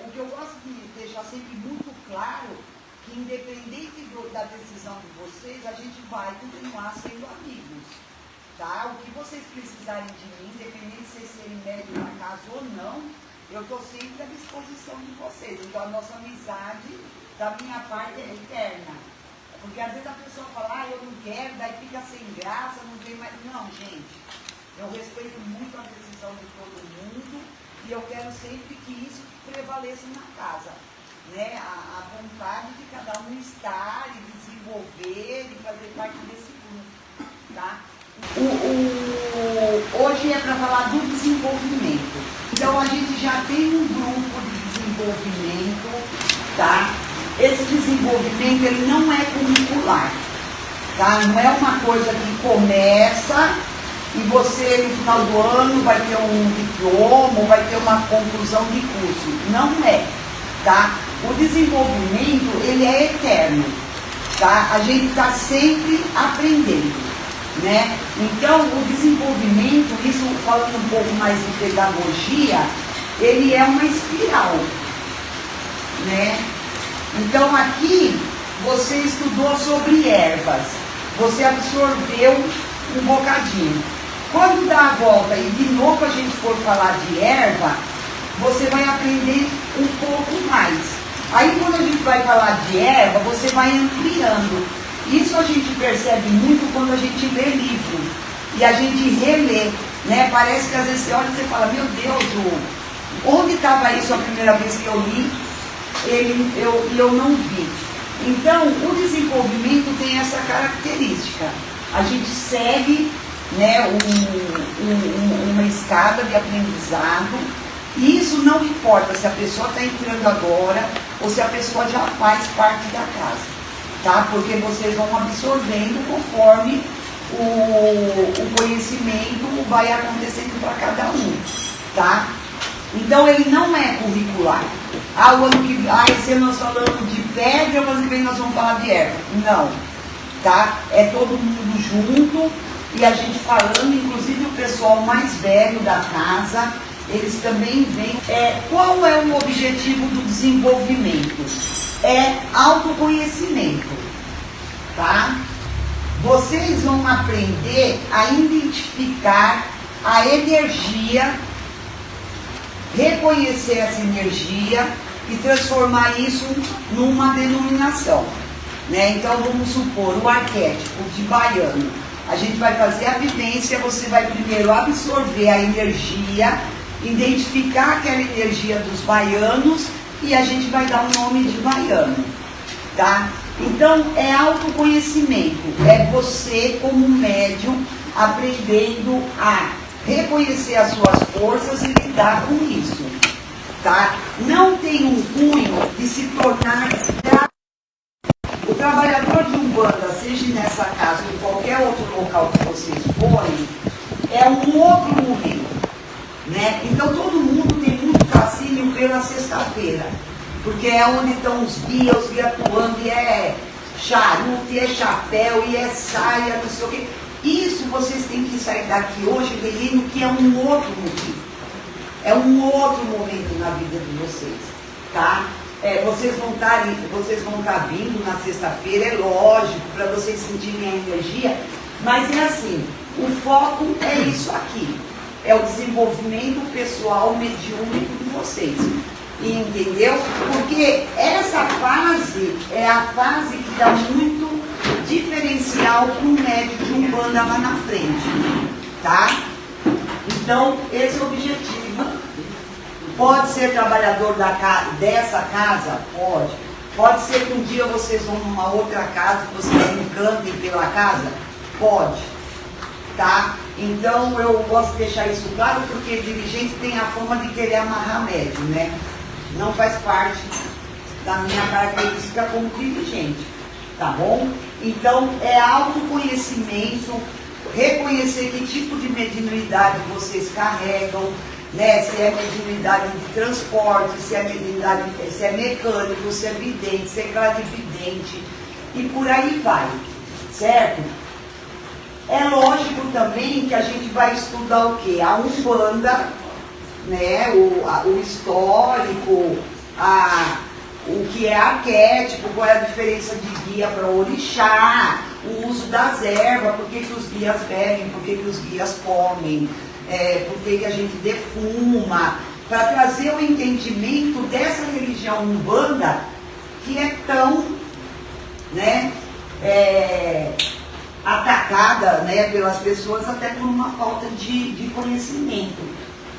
O que eu gosto de deixar sempre muito claro, que independente da decisão de vocês, a gente vai continuar sendo amigos, tá? O que vocês precisarem de mim, independente de vocês serem médios na casa ou não, eu estou sempre à disposição de vocês. Então a nossa amizade, da minha parte, é eterna. Porque às vezes a pessoa fala, eu não quero, daí fica sem graça, não tem mais... Não, gente, eu respeito muito a decisão de todo mundo e eu quero sempre que isso prevaleça na casa, né? A vontade de cada um estar e desenvolver e fazer parte desse grupo, tá? Hoje é para falar do desenvolvimento. Então a gente já tem um grupo de desenvolvimento, tá? Esse desenvolvimento ele não é curricular, tá? Não é uma coisa que começa e você no final do ano vai ter um diploma ou vai ter uma conclusão de curso. Não é, tá? O desenvolvimento ele é eterno, tá? A gente está sempre aprendendo, né? Então o desenvolvimento, isso falando um pouco mais de pedagogia, ele é uma espiral, né? Então aqui você estudou sobre ervas, você absorveu um bocadinho. Quando dá a volta e de novo a gente for falar de erva, você vai aprender um pouco mais. Aí quando a gente vai falar de erva, você vai ampliando. Isso a gente percebe muito quando a gente lê livro e a gente relê, né? Parece que às vezes você olha e você fala, meu Deus, onde estava isso a primeira vez que eu li? Eu não vi. Então, o desenvolvimento tem essa característica. A gente segue, né, uma escada de aprendizado, e isso não importa se a pessoa está entrando agora ou se a pessoa já faz parte da casa, tá? Porque vocês vão absorvendo conforme o conhecimento vai acontecendo para cada um, tá? Então ele não é curricular. Esse ano nós falamos de pedra, o ano que vem nós vamos falar de erva. Não, tá? É todo mundo junto e a gente falando, inclusive o pessoal mais velho da casa, eles também vêm. Qual é o objetivo do desenvolvimento? É autoconhecimento, tá? Vocês vão aprender a identificar a energia, reconhecer essa energia e transformar isso numa denominação, né? Então vamos supor o arquétipo de baiano. A gente vai fazer a vivência, você vai primeiro absorver a energia, identificar aquela energia dos baianos e a gente vai dar o nome de baiano, tá? Então é autoconhecimento, é você como médium aprendendo a reconhecer as suas forças e lidar com isso, tá? Não tem um cunho de se tornar... O trabalhador de Umbanda, seja nessa casa ou em qualquer outro local que vocês forem, é um outro momento, né? Então todo mundo tem muito fascínio pela sexta-feira, porque é onde estão os guias atuando, e é charuto, e é chapéu, e é saia, não sei o quê. Isso vocês têm que sair daqui hoje entendendo que é um outro motivo. É um outro momento na vida de vocês, tá? Vocês vão estar vindo na sexta-feira, é lógico, para vocês sentirem a energia, mas é assim, o foco é isso aqui, é o desenvolvimento pessoal mediúnico de vocês, entendeu? Porque essa fase é a fase que dá muito diferencial para um médico de Umbanda lá na frente, tá? Então, esse é o objetivo. Pode ser trabalhador dessa casa? Pode. Pode ser que um dia vocês vão numa outra casa e vocês encantem pela casa? Pode. Tá? Então, eu gosto de deixar isso claro, porque dirigente tem a fama de querer amarrar médium, né? Não faz parte da minha característica como dirigente, tá bom? Então, é autoconhecimento, reconhecer que tipo de mediunidade vocês carregam, né? Se é mediunidade de transporte, se é mecânico, se é vidente, se é clarividente, e por aí vai, certo? É lógico também que a gente vai estudar o quê? A Umbanda, né? O histórico, o que é arquétipo, qual é a diferença de guia para orixá, o uso das ervas, por que os guias bebem, por que os guias comem, por que a gente defuma, para trazer o entendimento dessa religião umbanda que é tão, né, atacada, né, pelas pessoas até por uma falta de conhecimento,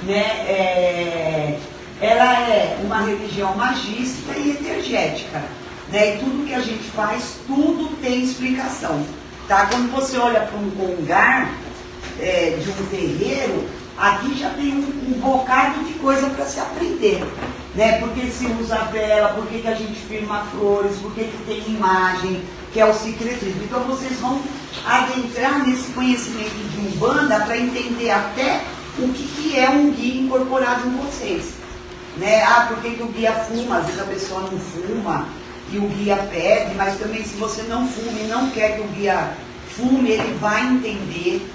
né? Ela é uma religião magística e energética, né? E tudo que a gente faz, tudo tem explicação, tá? Quando você olha para um congar de um terreiro, aqui já tem um bocado de coisa para se aprender, né? Por que se usa vela, por que a gente firma flores, por que tem imagem, que é o secretismo. Então vocês vão adentrar nesse conhecimento de Umbanda para entender até o que é um guia incorporado em vocês, né? Por que o guia fuma? Às vezes a pessoa não fuma e o guia pede, mas também se você não fuma e não quer que o guia fume, ele vai entender,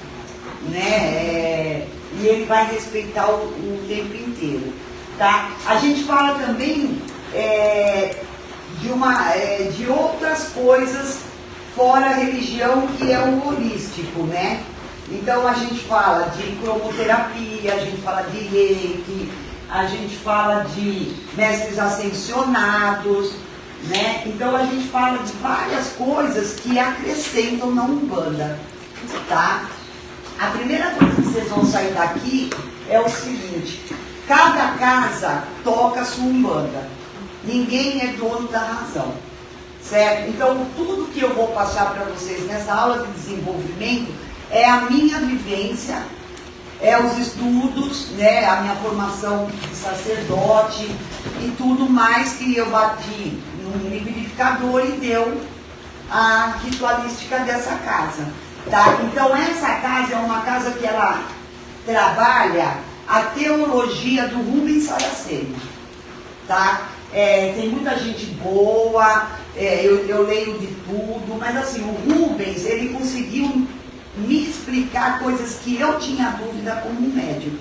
né? E ele vai respeitar o tempo inteiro, tá? A gente fala também de outras coisas fora a religião, que é o holístico, né? Então a gente fala de cromoterapia, a gente fala de reiki, a gente fala de mestres ascensionados, né? Então a gente fala de várias coisas que acrescentam na Umbanda, tá? A primeira coisa que vocês vão sair daqui é o seguinte: cada casa toca a sua Umbanda. Ninguém é dono da razão, certo? Então tudo que eu vou passar para vocês nessa aula de desenvolvimento é a minha vivência, é os estudos, né? A minha formação de sacerdote e tudo mais que eu bati no liquidificador e deu a ritualística dessa casa. Tá? Então essa casa é uma casa que ela trabalha a teologia do Rubens Saraceni, tá? Tem muita gente boa, eu leio de tudo, mas assim, o Rubens, ele conseguiu me explicar coisas que eu tinha dúvida como médium,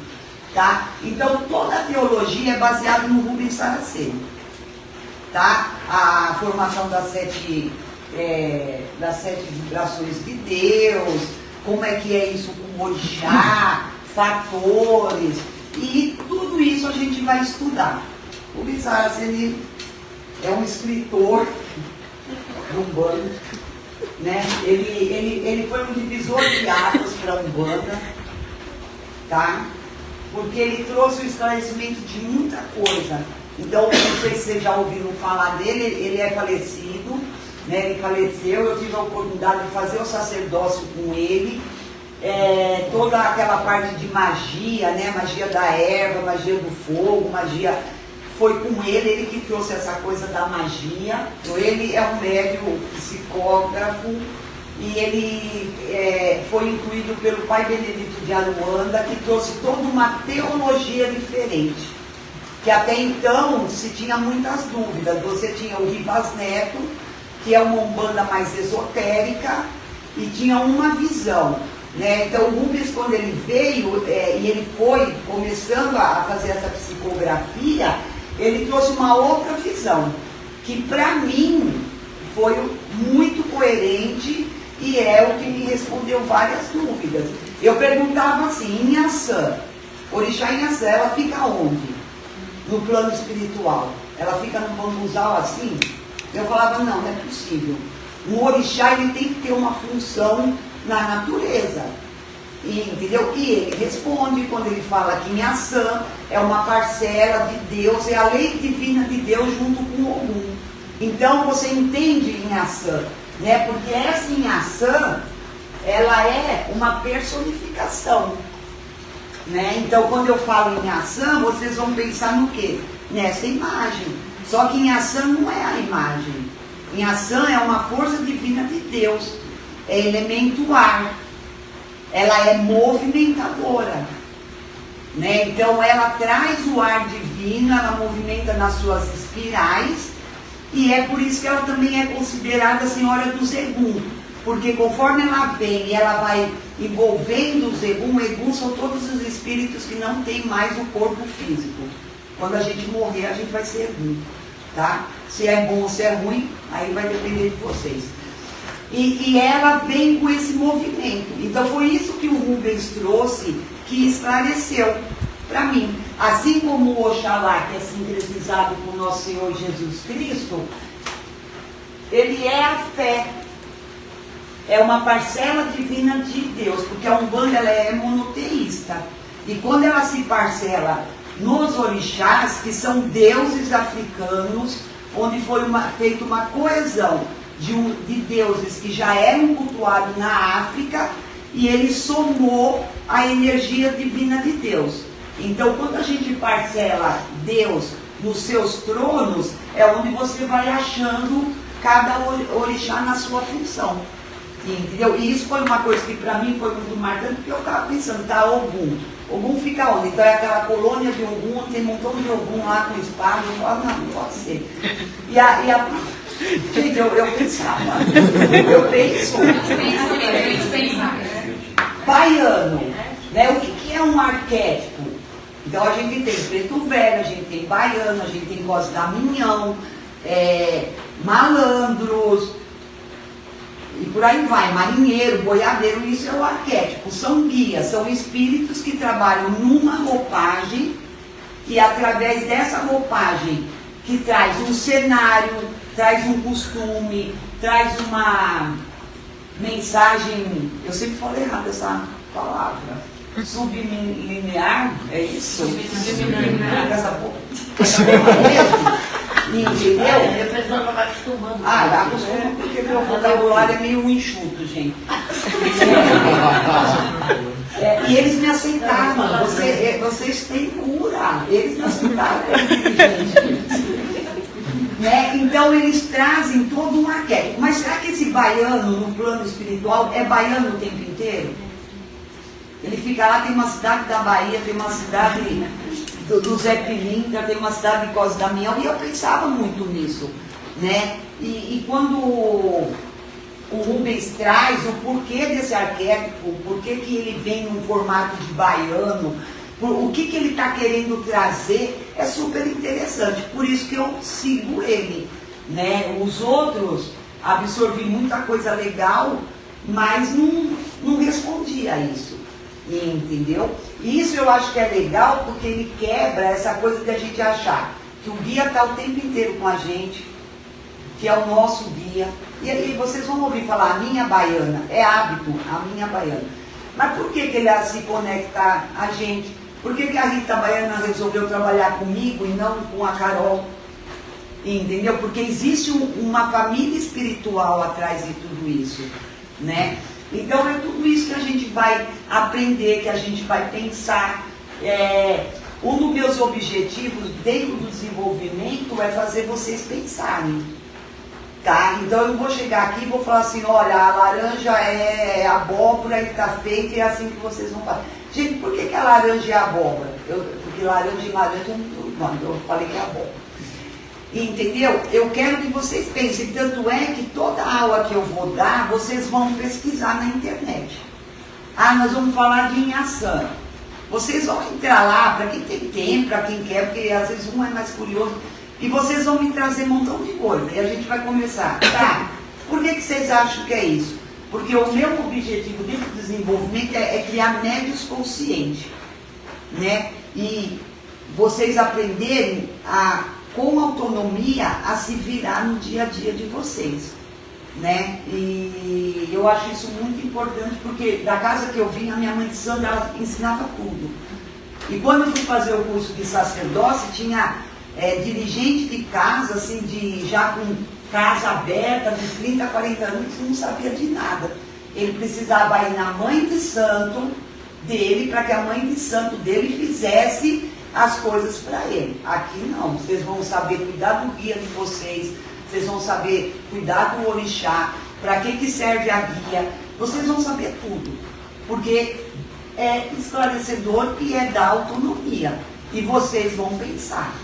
tá? Então toda a teologia é baseada no Rubens Saraceni, tá? A formação das sete vibrações de Deus, como é que é isso com o orixá, fatores, e tudo isso a gente vai estudar. O Rubens Saraceni é um escritor do Umbanda, né? Ele foi um divisor de águas para a Umbanda, tá? Porque ele trouxe o esclarecimento de muita coisa. Então, não sei se vocês já ouviram falar dele, ele é falecido, né? Ele faleceu, eu tive a oportunidade de fazer o sacerdócio com ele, toda aquela parte de magia, né? Magia da erva, magia do fogo, magia, foi com ele que trouxe essa coisa da magia. Então, ele é um médium psicógrafo e ele foi incluído pelo pai Benedito de Aruanda, que trouxe toda uma teologia diferente, que até então se tinha muitas dúvidas. Você tinha o Ribas Neto, que é uma Umbanda mais esotérica, e tinha uma visão, né? Então o Rubens, quando ele veio e ele foi começando a fazer essa psicografia, ele trouxe uma outra visão, que para mim foi muito coerente e é o que me respondeu várias dúvidas. Eu perguntava assim: Inhaçã, orixá Inhaçã, ela fica onde? No plano espiritual? Ela fica no bambuzal assim? Eu falava: não é possível. Um orixá, ele tem que ter uma função na natureza. Entendeu? E ele responde quando ele fala que Inhaçã é uma parcela de Deus, é a lei divina de Deus junto com o Ogum. Então você entende Inhaçã, né? Porque essa Inhaçã, ela é uma personificação, né? Então quando eu falo Inhaçã, vocês vão pensar no quê? Nessa imagem. Só que Inhaçã não é a imagem. Inhaçã é uma força divina de Deus, é elemento ar. Ela é movimentadora, né? Então ela traz o ar divino, ela movimenta nas suas espirais, e é por isso que ela também é considerada a senhora dos Egum, Porque conforme ela vem e ela vai envolvendo os Egum são todos os espíritos que não têm mais o corpo físico. Quando a gente morrer, a gente vai ser Egum, tá? Se é bom ou se é ruim, aí vai depender de vocês. E ela vem com esse movimento. Então foi isso que o Rubens trouxe, que esclareceu para mim. Assim como o Oxalá, que é sincretizado com o nosso Senhor Jesus Cristo, ele é a fé. É uma parcela divina de Deus, porque a Umbanda ela é monoteísta. E quando ela se parcela nos orixás, que são deuses africanos, onde foi feita uma coesão de deuses que já eram cultuados na África, e ele somou a energia divina de Deus. Então, quando a gente parcela Deus nos seus tronos, é onde você vai achando cada orixá na sua função. Entendeu? E isso foi uma coisa que para mim foi muito marcante, porque eu ficava pensando, tá, Ogum. Ogum fica onde? Então é aquela colônia de Ogum, tem um montão de Ogum lá com espada, eu falo, não pode ser. Gente, eu pensava, eu penso. Baiano, né? O que é um arquétipo? Então a gente tem preto velho, a gente tem baiano, a gente tem voz da minhão, malandros, e por aí vai, marinheiro, boiadeiro, isso é o arquétipo, são guias, são espíritos que trabalham numa roupagem, e através dessa roupagem, que traz um cenário, traz um costume, traz uma mensagem, eu sempre falo errado essa palavra, sublinear, é isso? Sublinear. Entendeu? Eu pessoa vai acostumando. Ah, acostuma porque meu vocabulário é meio enxuto, gente. E eles me aceitaram. Vocês têm cura. Eles me aceitaram. Né? Então eles trazem todo um arquétipo. Mas será que esse baiano, no plano espiritual, é baiano o tempo inteiro? Ele fica lá, tem uma cidade da Bahia, tem uma cidade do Zé Pilintra, tem uma cidade de Cós Damião, e eu pensava muito nisso, né? E quando o Rubens traz o porquê desse arquétipo, o porquê que ele vem num formato de baiano, o que ele está querendo trazer, é super interessante, por isso que eu sigo ele, né? Os outros, absorvi muita coisa legal, mas não respondi a isso. Entendeu? E isso eu acho que é legal porque ele quebra essa coisa de a gente achar que o guia está o tempo inteiro com a gente, que é o nosso guia. E aí vocês vão ouvir falar, a minha baiana, é hábito, a minha baiana. Mas por que ele se conecta a gente? Por que a Rita Baiana resolveu trabalhar comigo e não com a Carol? Entendeu? Porque existe uma família espiritual atrás de tudo isso, né? Então é tudo isso que a gente vai aprender, que a gente vai pensar. Um dos meus objetivos dentro do desenvolvimento é fazer vocês pensarem. Tá? Então eu não vou chegar aqui e vou falar assim, olha, a laranja é abóbora e está feita e é assim que vocês vão fazer. Gente, por que a laranja é abóbora? Porque laranja e laranja é muito bom, então eu falei que é abóbora. Entendeu? Eu quero que vocês pensem, tanto é que toda aula que eu vou dar, vocês vão pesquisar na internet. Ah, nós vamos falar de inhaçã. Vocês vão entrar lá, para quem tem tempo, para quem quer, porque às vezes um é mais curioso, e vocês vão me trazer um montão de coisa, e a gente vai começar. Tá, por que vocês acham que é isso? Porque o meu objetivo dentro do desenvolvimento é criar médios conscientes, né? E vocês aprenderem com autonomia a se virar no dia a dia de vocês, né? E eu acho isso muito importante, porque da casa que eu vim, a minha mãe de santo, ela ensinava tudo. E quando eu fui fazer o curso de sacerdócio, tinha dirigente de casa, assim, já com casa aberta, de 30 a 40 anos, que não sabia de nada. Ele precisava ir na mãe de santo dele, para que a mãe de santo dele fizesse as coisas para ele. Aqui não, vocês vão saber cuidar do guia de vocês, vocês vão saber cuidar do orixá, para que serve a guia, vocês vão saber tudo, porque é esclarecedor e é da autonomia, e vocês vão pensar.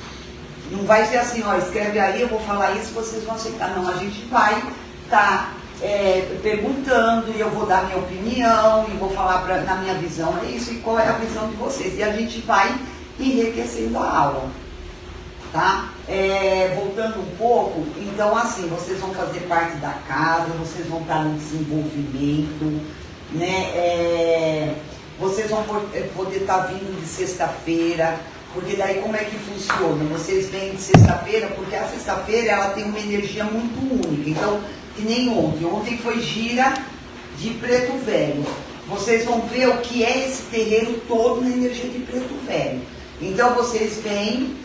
Não vai ser assim, ó, escreve aí, eu vou falar isso, vocês vão aceitar. Não, a gente vai estar perguntando, e eu vou dar minha opinião, e vou falar na minha visão é isso, e qual é a visão de vocês. E a gente vai enriquecendo a aula, tá? Voltando um pouco, então assim, vocês vão fazer parte da casa, vocês vão estar no desenvolvimento, né? Vocês vão poder estar vindo de sexta-feira, porque daí como é que funciona? Vocês vêm de sexta-feira, porque a sexta-feira ela tem uma energia muito única, então, que nem ontem foi gira de Preto Velho. Vocês vão ver o que é esse terreiro todo na energia de Preto Velho. Então vocês vêm,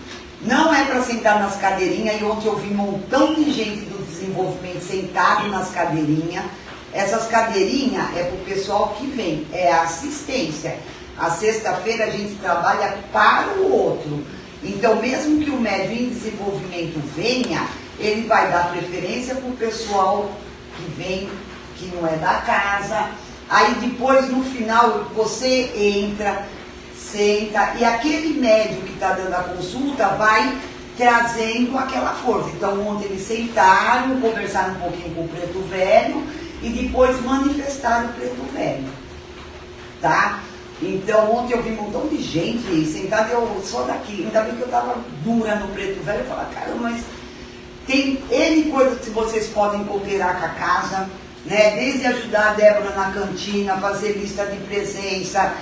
não é para sentar nas cadeirinhas, e ontem eu vi um montão de gente do desenvolvimento sentado nas cadeirinhas. Essas cadeirinhas é para o pessoal que vem, é a assistência. A sexta-feira a gente trabalha para o outro. Então, mesmo que o médium em desenvolvimento venha, ele vai dar preferência para o pessoal que vem, que não é da casa. Aí depois, no final, você entra, senta, e aquele médium que está dando a consulta vai trazendo aquela força. Então, ontem eles sentaram, conversaram um pouquinho com o Preto Velho, e depois manifestaram o Preto Velho, tá? Então, ontem eu vi um montão de gente sentada, eu só daqui, ainda bem que eu estava dura no Preto Velho, eu falava, cara, mas tem N coisas que vocês podem cooperar com a casa, né? Desde ajudar a Débora na cantina, fazer lista de presença,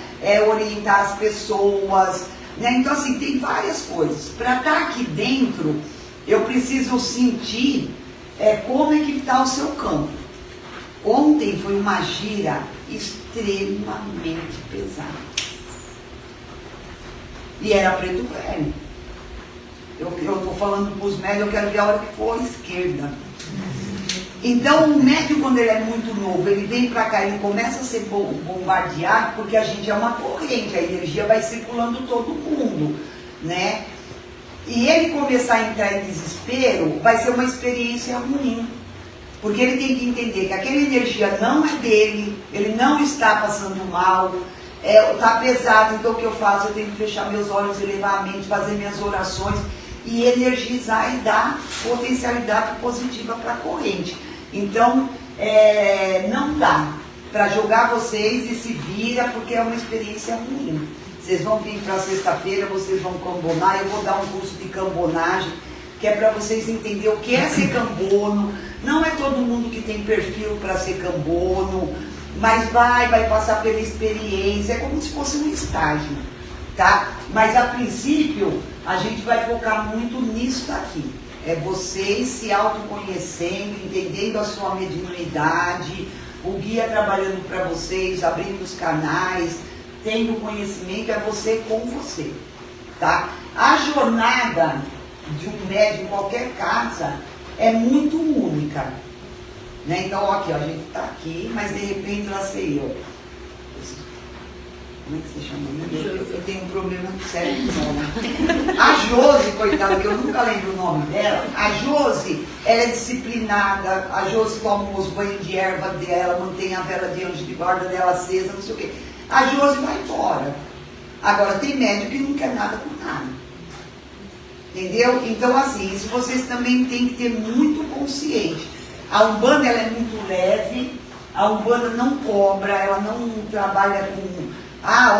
orientar as pessoas, né? Então, assim, tem várias coisas. Para estar aqui dentro, eu preciso sentir como é que está o seu campo. Ontem foi uma gira extremamente pesada. E era Preto Velho. Eu estou falando para os médios, eu quero ver a hora que for à esquerda. Então o médium, quando ele é muito novo, ele vem para cá, ele começa a ser bombardeado, porque a gente é uma corrente, a energia vai circulando todo mundo, né? E ele começar a entrar em desespero, vai ser uma experiência ruim. Porque ele tem que entender que aquela energia não é dele, ele não está passando mal, está pesado, então o que eu faço? Eu tenho que fechar meus olhos, elevar a mente, fazer minhas orações e energizar e dar potencialidade positiva para a corrente. Então, não dá para jogar vocês e se vira, porque é uma experiência ruim. Vocês vão vir para sexta-feira, vocês vão cambonar, eu vou dar um curso de cambonagem, que é para vocês entenderem o que é ser cambono. Não é todo mundo que tem perfil para ser cambono, mas vai passar pela experiência, é como se fosse um estágio, tá? Mas a princípio, a gente vai focar muito nisso daqui. É vocês se autoconhecendo, entendendo a sua mediunidade, o guia trabalhando para vocês, abrindo os canais, tendo conhecimento, é você com você, tá? A jornada de um médium em qualquer casa é muito única, né? Então, ó, aqui, ó, a gente tá aqui, mas de repente lá sei eu. Como é que você chama? Eu tenho um problema sério de nome. A Josi, coitada, que eu nunca lembro o nome dela, a Josi, ela é disciplinada, a Josi toma os banhos de erva dela, mantém a vela de anjo de guarda dela acesa, não sei o quê. A Josi vai embora. Agora, tem médico que não quer nada com nada. Entendeu? Então, assim, isso vocês também têm que ter muito consciente. A Umbanda, ela é muito leve, a Umbanda não cobra, ela não trabalha com,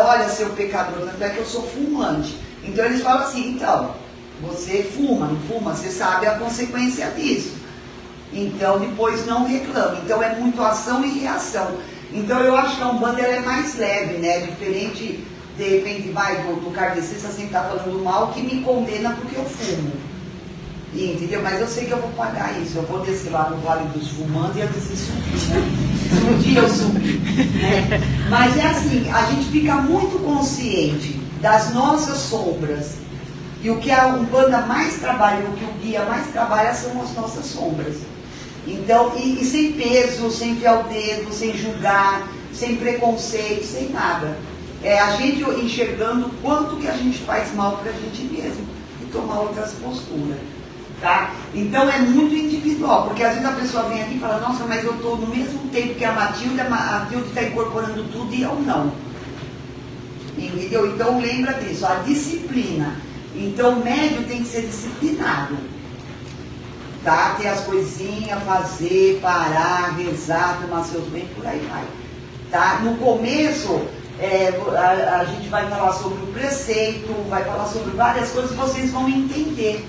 olha, seu pecador, tanto é que eu sou fumante. Então, eles falam assim, então, você fuma, não fuma, você sabe a consequência disso. Então, depois não reclama. Então, é muito ação e reação. Então, eu acho que a Umbanda, ela é mais leve, né? Diferente... De repente vai do kardecista assim, tá falando mal, que me condena porque eu fumo. Entendeu? Mas eu sei que eu vou pagar isso. Eu vou descer lá no Vale dos Fumantes e antes de subir, né? Se um dia eu subir, né? Mas é assim, a gente fica muito consciente das nossas sombras. E o que a Umbanda mais trabalha, o que o guia mais trabalha são as nossas sombras. Então, e sem peso, sem enfiar o dedo, sem julgar, sem preconceito, sem nada. A gente enxergando quanto que a gente faz mal para a gente mesmo e tomar outras posturas, tá? Então é muito individual, porque às vezes a pessoa vem aqui e fala, nossa, mas eu estou no mesmo tempo que a Matilde está incorporando tudo e eu não. Entendeu? Então lembra disso, a disciplina. Então o médium tem que ser disciplinado. tá? Ter as coisinhas, fazer, parar, rezar, tomar seus bens, por aí vai. Tá? No começo, a gente vai falar sobre o preceito, vai falar sobre várias coisas, vocês vão entender.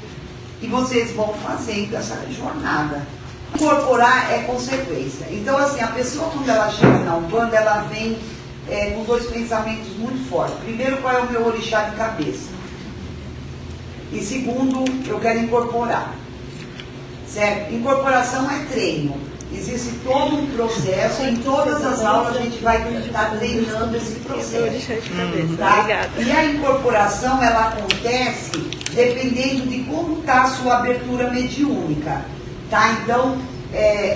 E vocês vão fazendo essa jornada. Incorporar é consequência. Então, assim, a pessoa, quando ela chega na Umbanda, ela vem com dois pensamentos muito fortes. Primeiro, qual é o meu orixá de cabeça? E segundo, eu quero incorporar. Certo? Incorporação é treino. Existe todo um processo, em todas as aulas a gente vai estar treinando esse processo. Tá? E a incorporação, ela acontece dependendo de como está a sua abertura mediúnica. Tá? Então,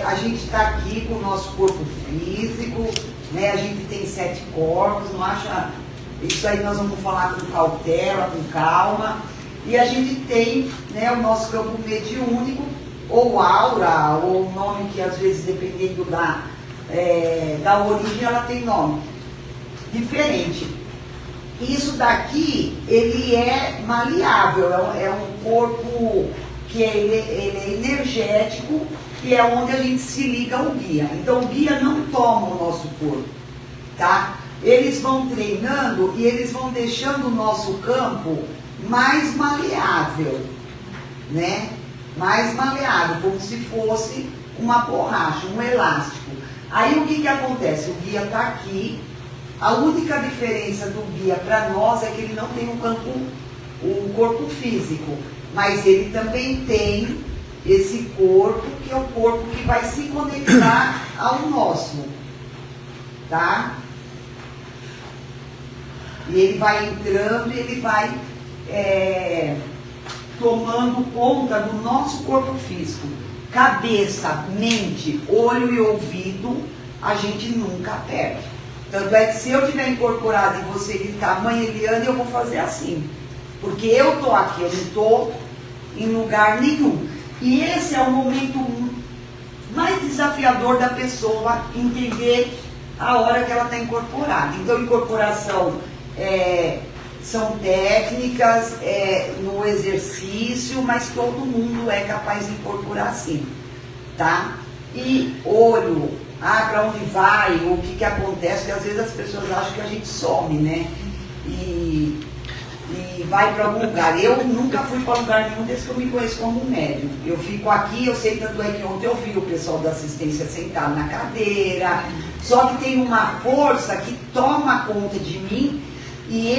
a gente está aqui com o nosso corpo físico, né? A gente tem 7 corpos, não acha? Isso aí nós vamos falar com cautela, com calma. E a gente tem, né, o nosso campo mediúnico, ou aura, ou o nome que às vezes, dependendo da origem, ela tem nome diferente. Isso daqui, ele é maleável, é um corpo que ele é energético, que é onde a gente se liga ao guia. Então o guia não toma o nosso corpo, tá? Eles vão treinando e eles vão deixando o nosso campo mais maleável, né? Mais maleável, como se fosse uma borracha, um elástico. Aí o que acontece? O guia está aqui. A única diferença do guia para nós é que ele não tem um corpo físico, mas ele também tem esse corpo, que é o corpo que vai se conectar ao nosso, tá? E ele vai entrando e ele vai tomando conta do nosso corpo físico. Cabeça, mente, olho e ouvido, a gente nunca perde. Tanto é que se eu tiver incorporado em você gritar, mãe Eliane, eu vou fazer assim. Porque eu estou aqui, eu não estou em lugar nenhum. E esse é o momento mais desafiador da pessoa entender a hora que ela está incorporada. Então, incorporação são técnicas no exercício, mas todo mundo é capaz de incorporar sim, tá? E olho, para onde vai, o que acontece, porque às vezes as pessoas acham que a gente some, né? E vai para algum lugar. Eu nunca fui para lugar nenhum desde que eu me conheço como médium. Eu fico aqui, eu sei tanto é que ontem eu vi o pessoal da assistência sentado na cadeira, só que tem uma força que toma conta de mim. E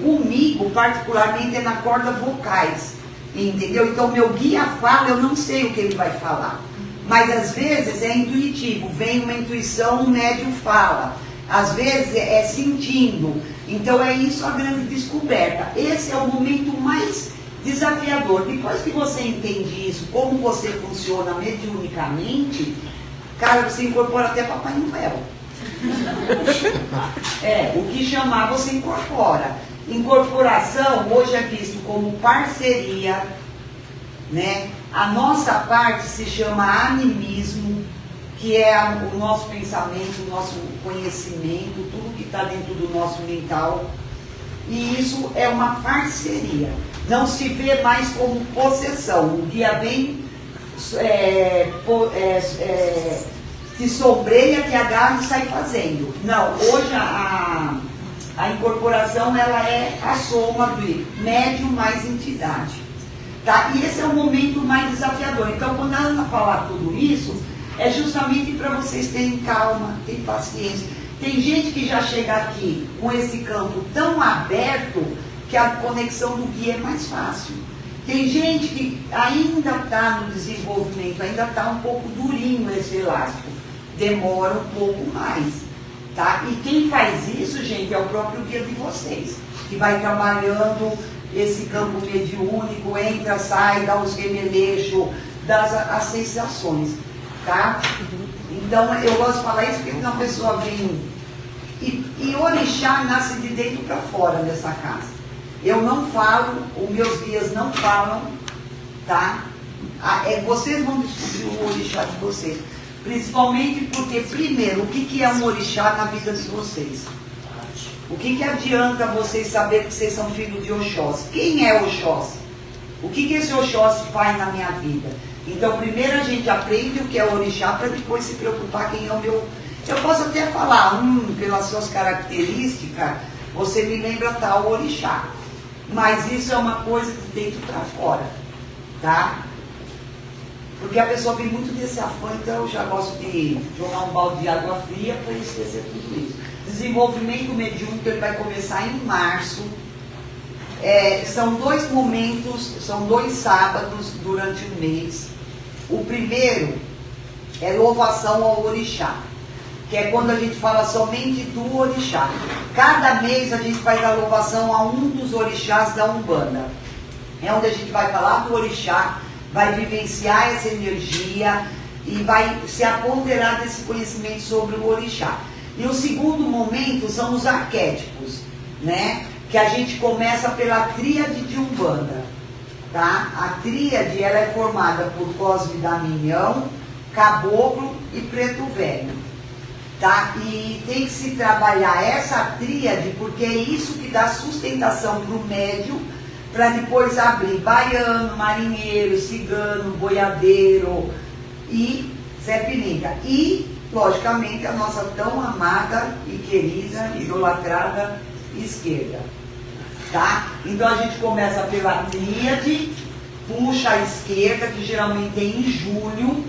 comigo, particularmente, é na corda vocais, entendeu? Então, meu guia fala, eu não sei o que ele vai falar. Mas, às vezes, é intuitivo. Vem uma intuição, o médium fala. Às vezes, é sentindo. Então, é isso a grande descoberta. Esse é o momento mais desafiador. Depois que você entende isso, como você funciona mediunicamente, cara, você incorpora até Papai Noel. O que chamar você incorpora. Incorporação hoje é visto como parceria, né? A nossa parte se chama animismo, que é o nosso pensamento, o nosso conhecimento, tudo que está dentro do nosso mental. E isso é uma parceria. Não se vê mais como possessão. O guia vem se sombreia, que agarra e sai fazendo. Não, hoje a incorporação, ela é a soma do médium mais entidade. Tá? E esse é o momento mais desafiador. Então, quando a Ana falar tudo isso, é justamente para vocês terem calma, terem paciência. Tem gente que já chega aqui com esse campo tão aberto que a conexão do guia é mais fácil. Tem gente que ainda está no desenvolvimento, ainda está um pouco durinho esse elástico. Demora um pouco mais, tá? E quem faz isso, gente, é o próprio guia de vocês, que vai trabalhando esse campo mediúnico, entra, sai, dá os remeleixos, dá as sensações, tá? Então, eu gosto de falar isso porque uma pessoa vem... E orixá nasce de dentro para fora dessa casa. Eu não falo, os meus guias não falam, tá? Vocês vão descobrir o orixá de vocês. Principalmente porque, primeiro, o que é um orixá na vida de vocês? O que adianta vocês saber que vocês são filhos de Oxóssi? Quem é Oxóssi? O que esse Oxóssi faz na minha vida? Então, primeiro a gente aprende o que é o orixá para depois se preocupar quem é o meu. Eu posso até falar, pelas suas características, você me lembra tal orixá. Mas isso é uma coisa de dentro para fora, tá? Porque a pessoa vem muito desse afã, então eu já gosto de jogar um balde de água fria para esquecer tudo isso. Desenvolvimento mediúnico, ele vai começar em março. São 2 momentos, são 2 sábados durante o mês. O primeiro é louvação ao orixá, que é quando a gente fala somente do orixá. Cada mês a gente faz a louvação a um dos orixás da Umbanda. É onde a gente vai falar do orixá, vai vivenciar essa energia e vai se apoderar desse conhecimento sobre o orixá. E o segundo momento são os arquétipos, né? Que a gente começa pela tríade de Umbanda, tá? A tríade, ela é formada por Cosme Damião, Caboclo e Preto Velho, tá? E tem que se trabalhar essa tríade porque é isso que dá sustentação para o médium, para depois abrir baiano, marinheiro, cigano, boiadeiro e Zé Pilinga. E, logicamente, a nossa tão amada e querida, idolatrada esquerda. Tá? Então a gente começa pela tríade, puxa a esquerda, que geralmente é em julho,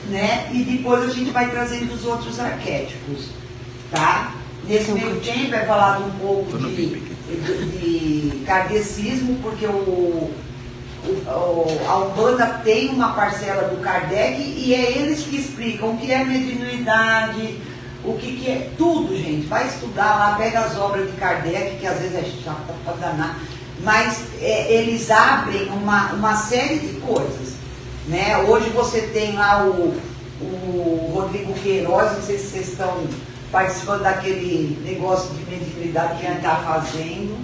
né? E depois a gente vai trazendo os outros arquétipos. Tá? Nesse meio tempo é falado um pouco de kardecismo, porque a Umbanda tem uma parcela do Kardec e é eles que explicam o que é mediunidade, o que é tudo, gente. Vai estudar lá, pega as obras de Kardec, que às vezes é chata para danar, mas eles abrem uma série de coisas, né? Hoje você tem lá o Rodrigo Queiroz, não sei se vocês estão participando daquele negócio de mediunidade que a gente está fazendo.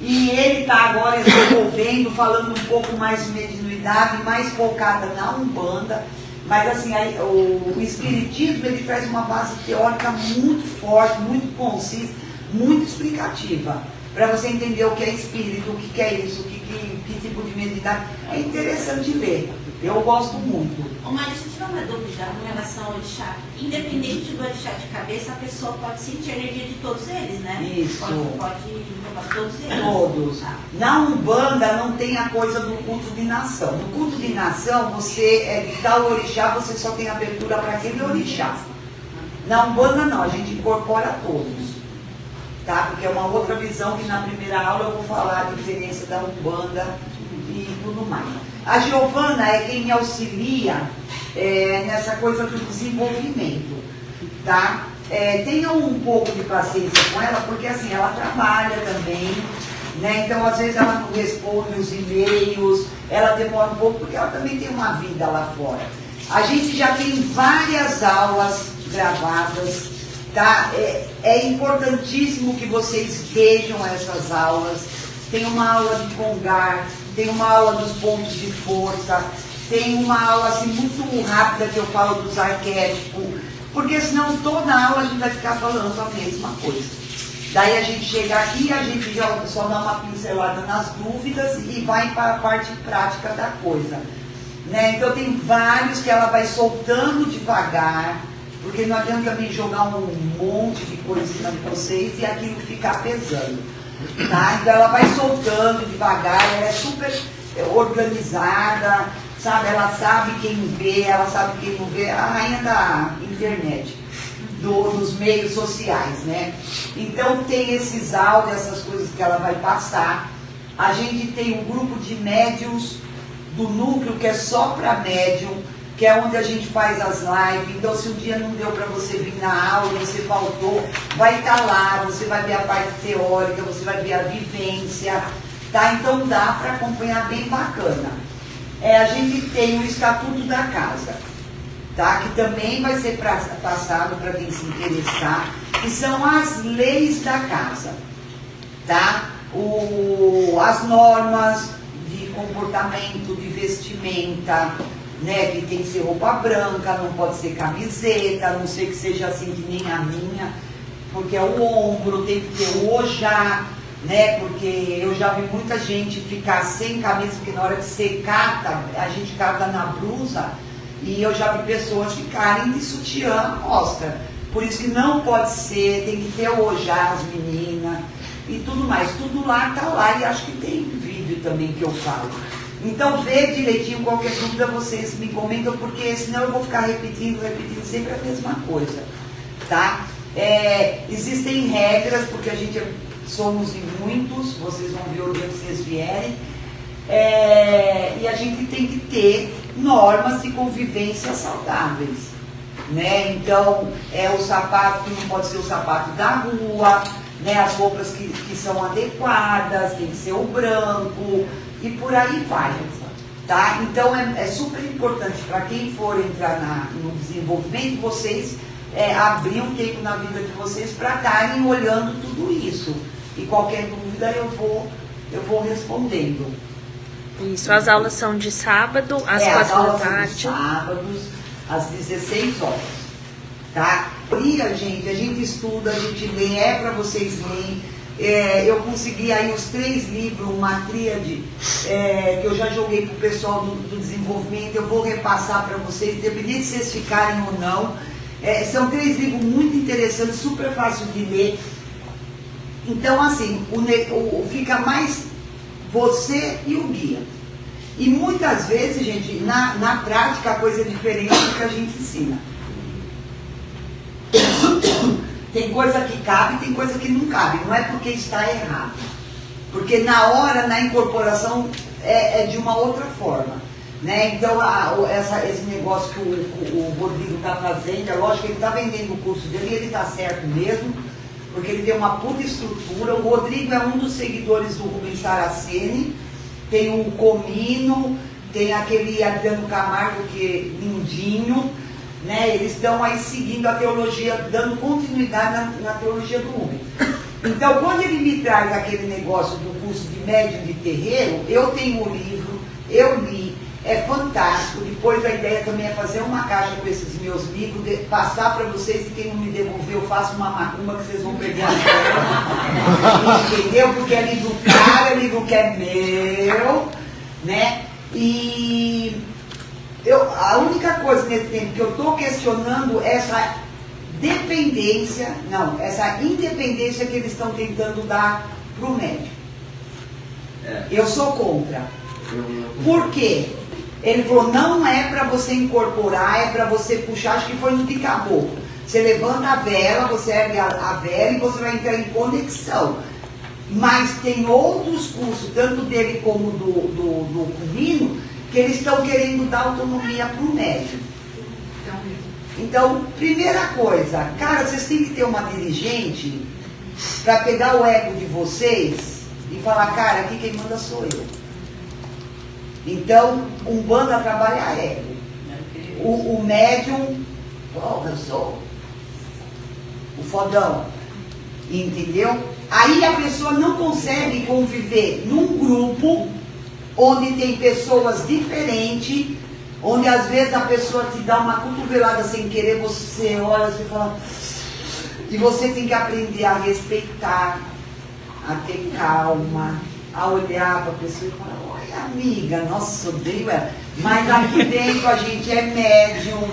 E ele está agora desenvolvendo, falando um pouco mais de mediunidade, mais focada na Umbanda. Mas assim, o Espiritismo, ele traz uma base teórica muito forte, muito concisa, muito explicativa, para você entender o que é espírito, o que é isso, que tipo de mediunidade. É interessante ler, eu gosto muito. Ô Mário, se tiver uma dúvida com relação ao orixá, independente do orixá de cabeça, a pessoa pode sentir a energia de todos eles, né? Isso. Pode invocar todos eles. Todos. Na Umbanda não tem a coisa do culto de nação. No culto de nação, você de tal orixá, você só tem abertura para aquele orixá. Na Umbanda não, a gente incorpora todos. Tá? Porque é uma outra visão que na primeira aula eu vou falar a diferença da Umbanda e tudo mais. A Giovana é quem me auxilia nessa coisa do desenvolvimento, tá? Tenham um pouco de paciência com ela, porque assim, ela trabalha também, né? Então às vezes ela não responde os e-mails, ela demora um pouco, porque ela também tem uma vida lá fora. A gente já tem várias aulas gravadas, tá? É importantíssimo que vocês vejam essas aulas. Tem uma aula de Congar, tem uma aula dos pontos de força, tem uma aula assim muito rápida que eu falo dos arquétipos, porque senão toda aula a gente vai ficar falando a mesma coisa. Daí a gente chega aqui, a gente já só dá uma pincelada nas dúvidas e vai para a parte prática da coisa, né? Então tem vários que ela vai soltando devagar, porque não adianta também jogar um monte de coisa em cima de vocês e aquilo ficar pesando. Tá? Então ela vai soltando devagar, ela é super organizada, sabe? Ela sabe quem vê, ela sabe quem não vê, a rainha da internet, dos meios sociais, né? Então tem esses áudios, essas coisas que ela vai passar. A gente tem um grupo de médiums do núcleo que é só para médium, que é onde a gente faz as lives. Então se um dia não deu para você vir na aula, você faltou, vai estar lá, você vai ver a parte teórica, você vai ver a vivência, tá? Então dá para acompanhar bem bacana. A gente tem o Estatuto da Casa, tá? Que também vai ser passado para quem se interessar, que são as leis da casa, tá? As normas de comportamento, de vestimenta, né, que tem que ser roupa branca, não pode ser camiseta, a não ser que seja assim que nem a minha, porque é o ombro, tem que ter o ojá, né? Porque eu já vi muita gente ficar sem camisa, porque na hora que você cata, a gente cata na blusa, e eu já vi pessoas ficarem de sutiã à mostra. Por isso que não pode ser, tem que ter o ojá as meninas e tudo mais. Tudo lá tá lá, e acho que tem vídeo também que eu falo. Então vê direitinho, qualquer dúvida vocês me comentam, porque senão eu vou ficar repetindo sempre a mesma coisa, tá? Existem regras, porque a gente somos em muitos, vocês vão ver o dia que vocês vierem, e a gente tem que ter normas de convivência saudáveis, né? Então, o sapato que não pode ser o sapato da rua, né? As roupas que são adequadas, tem que ser o branco, e por aí vai, tá? Então, é super importante para quem for entrar no desenvolvimento, vocês abrir um tempo na vida de vocês para estarem olhando tudo isso. E qualquer dúvida eu vou respondendo. Isso, as aulas são de sábado, às 4 da tarde. São de sábados, às 16 horas. Tá? E a gente estuda, a gente lê, para vocês lerem. Eu consegui aí os 3 livros, uma tríade, que eu já joguei para o pessoal do desenvolvimento, eu vou repassar para vocês, independente se vocês ficarem ou não. São 3 livros muito interessantes, super fácil de ler. Então, assim, fica mais você e o guia. E muitas vezes, gente, na prática, a coisa é diferente do que a gente ensina. Tem coisa que cabe, tem coisa que não cabe. Não é porque está errado. Porque na hora, na incorporação, é de uma outra forma. Né? Então, esse negócio que o Rodrigo está fazendo, é lógico que ele está vendendo o curso dele e ele está certo mesmo, porque ele tem uma puta estrutura. O Rodrigo é um dos seguidores do Rubens Saraceni, tem o Comino, tem aquele Adriano Camargo, que é lindinho, né? Eles estão aí seguindo a teologia, dando continuidade na teologia do Rubens. Então, quando ele me traz aquele negócio do curso de médium de terreiro, eu tenho o livro, eu li, é fantástico. Depois a ideia também é fazer uma caixa com esses meus livros, passar para vocês, e quem não me devolver, eu faço uma macumba que vocês vão perder a fé. Entendeu? Porque é livro caro, é livro que é meu, né? E a única coisa nesse tempo que eu estou questionando é essa dependência, não, essa independência que eles estão tentando dar para o médico. Eu sou contra. Por quê? Ele falou, não é para você incorporar, é para você puxar, acho que foi no de caboclo. Você levanta a vela, você ergue a vela e você vai entrar em conexão. Mas tem outros cursos, tanto dele como do Comino, que eles estão querendo dar autonomia para o médium. Então, primeira coisa, cara, vocês têm que ter uma dirigente para pegar o ego de vocês e falar, cara, aqui quem manda sou eu. Então, Umbanda trabalha ego. O médium, eu sou o fodão. Entendeu? Aí a pessoa não consegue conviver num grupo onde tem pessoas diferentes, onde às vezes a pessoa te dá uma cotovelada sem querer, você olha e fala... E você tem que aprender a respeitar, a ter calma, a olhar para a pessoa e falar, oi amiga, nossa, odeio ela. Mas aqui dentro a gente é médium.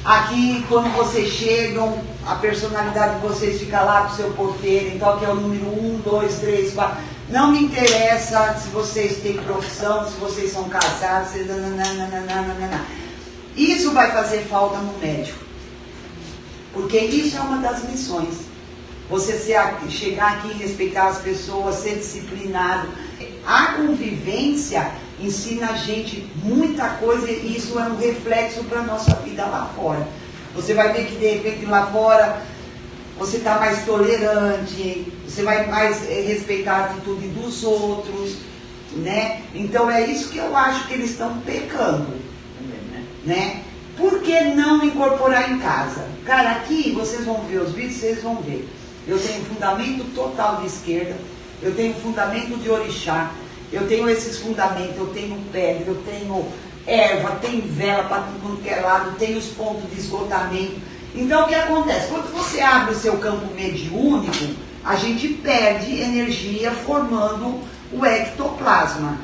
Aqui, quando vocês chegam, a personalidade de vocês fica lá pro seu porteiro, então aqui é o número 1, 2, 3, 4. Não me interessa se vocês têm profissão, se vocês são casados, se... Isso vai fazer falta no médico. Porque isso é uma das missões. Você chegar aqui e respeitar as pessoas, ser disciplinado. A convivência ensina a gente muita coisa e isso é um reflexo para a nossa vida lá fora. Você vai ver que de repente lá fora você está mais tolerante, você vai mais respeitar a atitude dos outros, né? Então é isso que eu acho que eles estão pecando, né? Por que não incorporar em casa? Cara, aqui vocês vão ver os vídeos, vocês vão ver. Eu tenho fundamento total de esquerda, eu tenho fundamento de orixá, eu tenho esses fundamentos, eu tenho pedra, eu tenho erva, tem vela para tudo quanto é lado, tem os pontos de esgotamento. Então, o que acontece? Quando você abre o seu campo mediúnico, a gente perde energia formando o ectoplasma.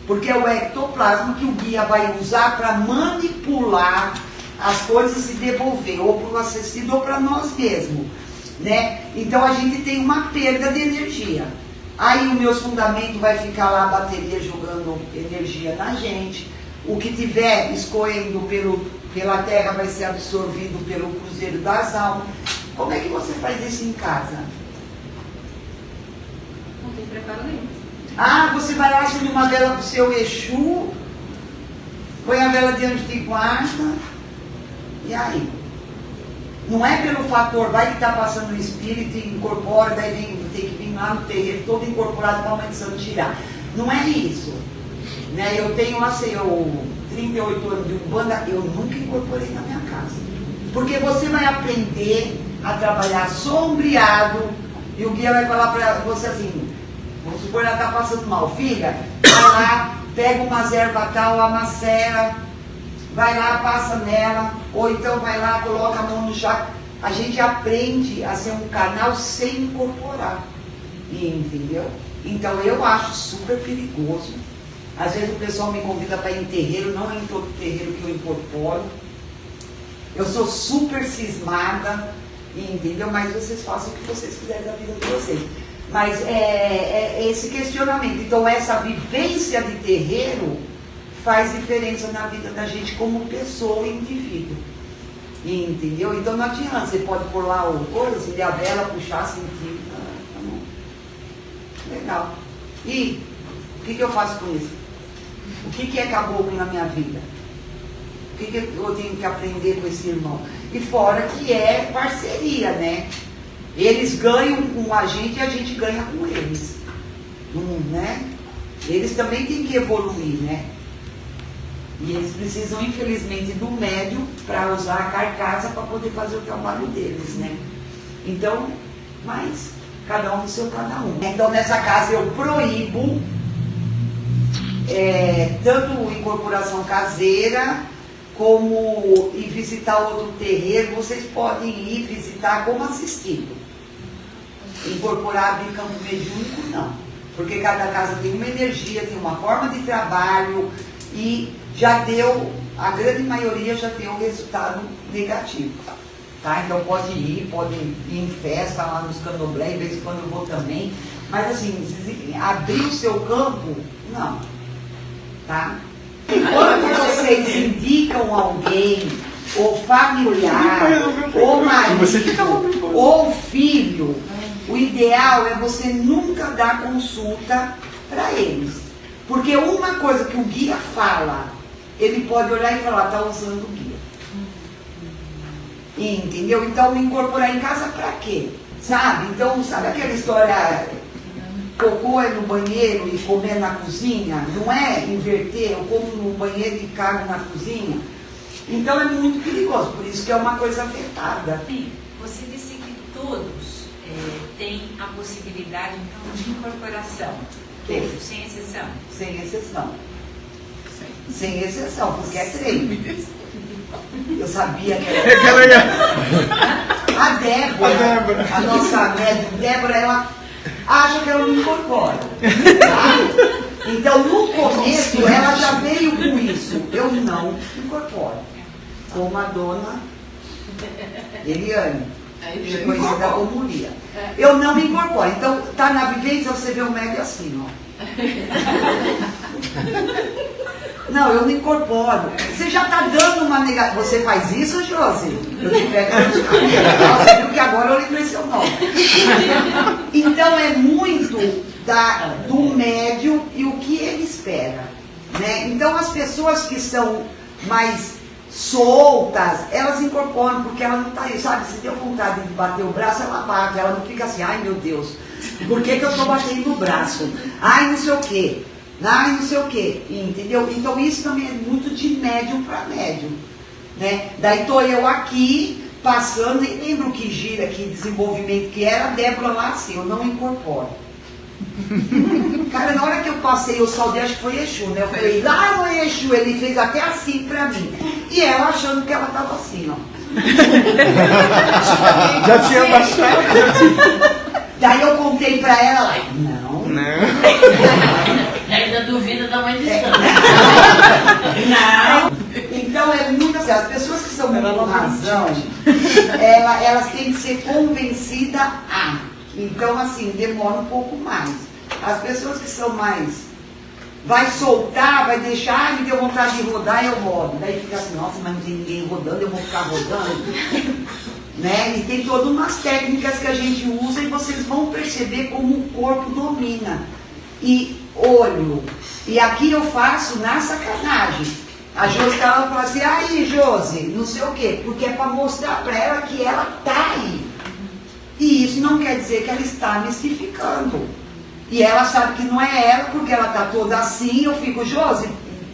Porque é o ectoplasma que o guia vai usar para manipular as coisas e devolver, ou para o assistido ou para nós mesmos, né? Então a gente tem uma perda de energia. Aí o meu fundamento vai ficar lá, a bateria jogando energia na gente. O que tiver escorrendo pela terra vai ser absorvido pelo cruzeiro das almas. Como é que você faz isso em casa? Não tem preparo nenhum. Ah, você vai lá, acende uma vela para o seu Exu, põe a vela de anjo de guarda, e aí? Não é pelo fator, vai que está passando o espírito e incorpora, daí tem que vir lá no terreiro, todo incorporado para a mãe de santo tirar. Não é isso. Né? Eu tenho, assim, 38 anos de Umbanda, eu nunca incorporei na minha casa. Porque você vai aprender a trabalhar sombreado, e o guia vai falar para você assim, vamos supor, ela está passando mal, filha, vai lá, pega umas ervas tal, amacera, vai lá, passa nela, ou então vai lá, coloca a mão no chá. A gente aprende a ser um canal sem incorporar, entendeu? Então eu acho super perigoso. Às vezes o pessoal me convida para ir em terreiro, não é em todo terreiro que eu incorporo. Eu sou super cismada, entendeu? Mas vocês façam o que vocês quiserem da vida de vocês. Mas é esse questionamento. Então essa vivência de terreiro faz diferença na vida da gente como pessoa e indivíduo. Entendeu? Então não adianta, você pode pôr lá o coisa, acender a vela, puxar, sentir. Tá bom. Legal. E o que eu faço com isso? O que é caboclo na minha vida? O que eu tenho que aprender com esse irmão? E fora que é parceria, né? Eles ganham com a gente ganha com eles. Né? Eles também têm que evoluir, né? E eles precisam, infelizmente, do médium para usar a carcaça para poder fazer o trabalho deles, né? Então, mas cada um do seu cada um. Então, nessa casa eu proíbo tanto incorporação caseira, como ir visitar outro terreiro. Vocês podem ir visitar como assistido. Incorporar, abrir campo mediúnico, não. Porque cada casa tem uma energia, tem uma forma de trabalho e já deu, a grande maioria já deu resultado negativo. Tá? Então pode ir em festa lá nos candomblé, de vez em quando eu vou também. Mas assim, abrir o seu campo, não. Tá? E quando vocês indicam alguém, ou familiar, ou marido, ou filho, o ideal é você nunca dar consulta para eles. Porque uma coisa que o guia fala, ele pode olhar e falar, está usando o guia. Entendeu? Então, incorporar em casa para quê? Sabe? Então, sabe aquela história, cocô é no banheiro e comer na cozinha? Não é inverter, eu como no banheiro e cago na cozinha? Então, é muito perigoso, por isso que é uma coisa afetada. Você disse que todos têm a possibilidade, então, de incorporação. Todos, sem exceção. Sem exceção. Sem exceção, porque é treino. Eu sabia que era. A Débora, a nossa médica Débora, ela acha que ela não incorpora. Tá? Então, no começo, ela já veio com isso. Eu não incorporo. Como a dona Eliane, conhecida como Lia. Eu não me incorporo. Então, tá na vivência, você vê o médio assim, ó. Não, eu não incorporo. Você já está dando uma negativa. Você faz isso, Josi? Eu te pego nos cabelos. Você viu que agora eu lembrei seu nome. Então é muito do médium e o que ele espera. Né? Então as pessoas que são mais soltas, elas incorporam, porque ela não está aí, sabe? Se deu vontade de bater o braço, ela bate. Ela não fica assim, ai meu Deus, por que eu estou batendo no braço? Ai, não sei o quê. Ai, não sei o quê, entendeu? Então isso também é muito de médium para médium, né? Daí estou eu aqui, passando, e lembro que gira, que desenvolvimento que era, a Débora lá assim, eu não incorporo. Cara, na hora que eu passei, eu saudei, acho que foi Exu, né? Eu falei, lá no Exu, ele fez até assim pra mim. E ela achando que ela tava assim, ó. Já tinha baixado. Daí eu contei pra ela, não. Ainda duvida da mãe de santo. Não. Então é muito assim, as pessoas que são muito com razão, elas têm que ser convencidas a. Então assim, demora um pouco mais. As pessoas que são mais, vai soltar, vai deixar, me deu vontade de rodar, eu rodo. Daí fica assim, nossa, mas não tem ninguém rodando, eu vou ficar rodando. Né? E tem todas umas técnicas que a gente usa e vocês vão perceber como o corpo domina. E olho. E aqui eu faço na sacanagem. A Josi ela fala assim, aí Josi, não sei o quê, porque é para mostrar para ela que ela tá aí. E isso não quer dizer que ela está mistificando. E ela sabe que não é ela, porque ela tá toda assim, eu fico, Josi,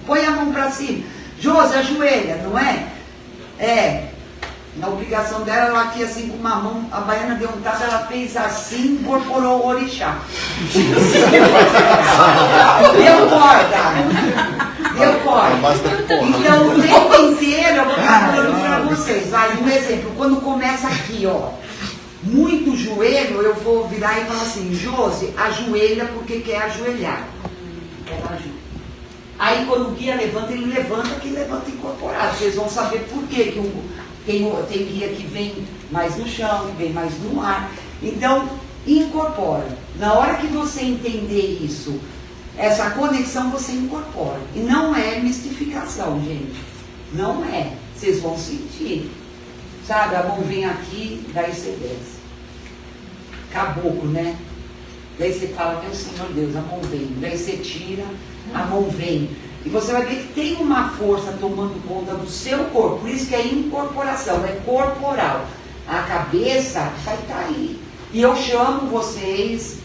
põe a mão para cima. Josi, ajoelha, não é? É. Na obrigação dela, ela aqui assim com uma mão, a baiana deu um tapa, ela fez assim, incorporou o orixá. Deu corda. Deu corda. Então o tempo inteiro eu vou estar falando para vocês. Vai, um exemplo, quando começa aqui, ó, muito joelho, eu vou virar e falar assim, Josi, ajoelha porque quer ajoelhar. Ela ajoelha. Aí quando o guia levanta, ele levanta que levanta incorporado. Vocês vão saber por quê que tem guia que vem mais no chão, que vem mais no ar. Então, incorpora. Na hora que você entender isso, essa conexão você incorpora. E não é mistificação, gente. Não é. Vocês vão sentir. Sabe, a mão vem aqui, daí você desce. Caboclo, né? Daí você fala, meu Senhor Deus, a mão vem. Daí você tira, a mão vem. E você vai ver que tem uma força tomando conta do seu corpo. Por isso que é incorporação, é corporal. A cabeça vai estar aí. E eu chamo vocês,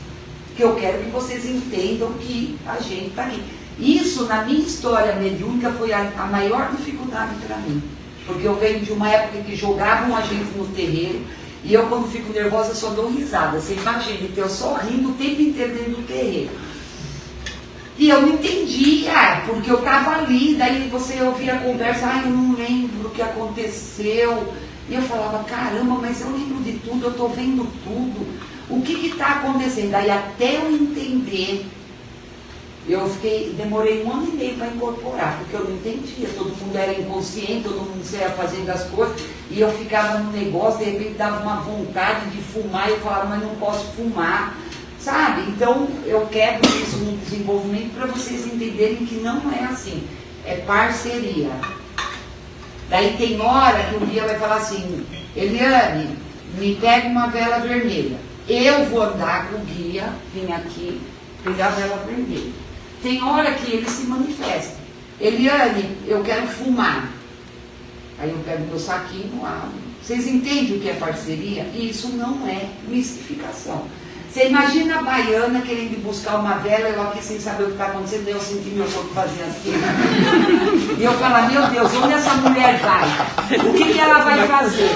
que eu quero que vocês entendam que a gente está aí. Isso, na minha história mediúnica, foi a maior dificuldade para mim. Porque eu venho de uma época que jogavam a gente no terreiro, e eu, quando fico nervosa, só dou risada. Você imagina, eu só rindo o tempo inteiro dentro do terreiro. E eu não entendia, porque eu estava ali, daí você ouvia a conversa, eu não lembro o que aconteceu. E eu falava, caramba, mas eu lembro de tudo, eu estou vendo tudo. O que está acontecendo? Aí até eu entender, demorei 1 ano e meio para incorporar, porque eu não entendia, todo mundo era inconsciente, todo mundo saia fazendo as coisas, e eu ficava no negócio, de repente dava uma vontade de fumar, e eu falava, mas não posso fumar, sabe? Então eu quebro isso no desenvolvimento para vocês entenderem que não é assim, é parceria. Daí tem hora que um dia vai falar assim, Eliane, me pega uma vela vermelha, eu vou andar com o guia, vim aqui, pegar a vela vermelha. Tem hora que ele se manifesta. Eliane, eu quero fumar. Aí eu pego meu saquinho, abro. Vocês entendem o que é parceria? E isso não é mistificação. Você imagina a baiana querendo buscar uma vela, eu aqui sem saber o que está acontecendo, eu senti meu corpo fazer assim. E eu falo, meu Deus, onde essa mulher vai? O que ela vai fazer?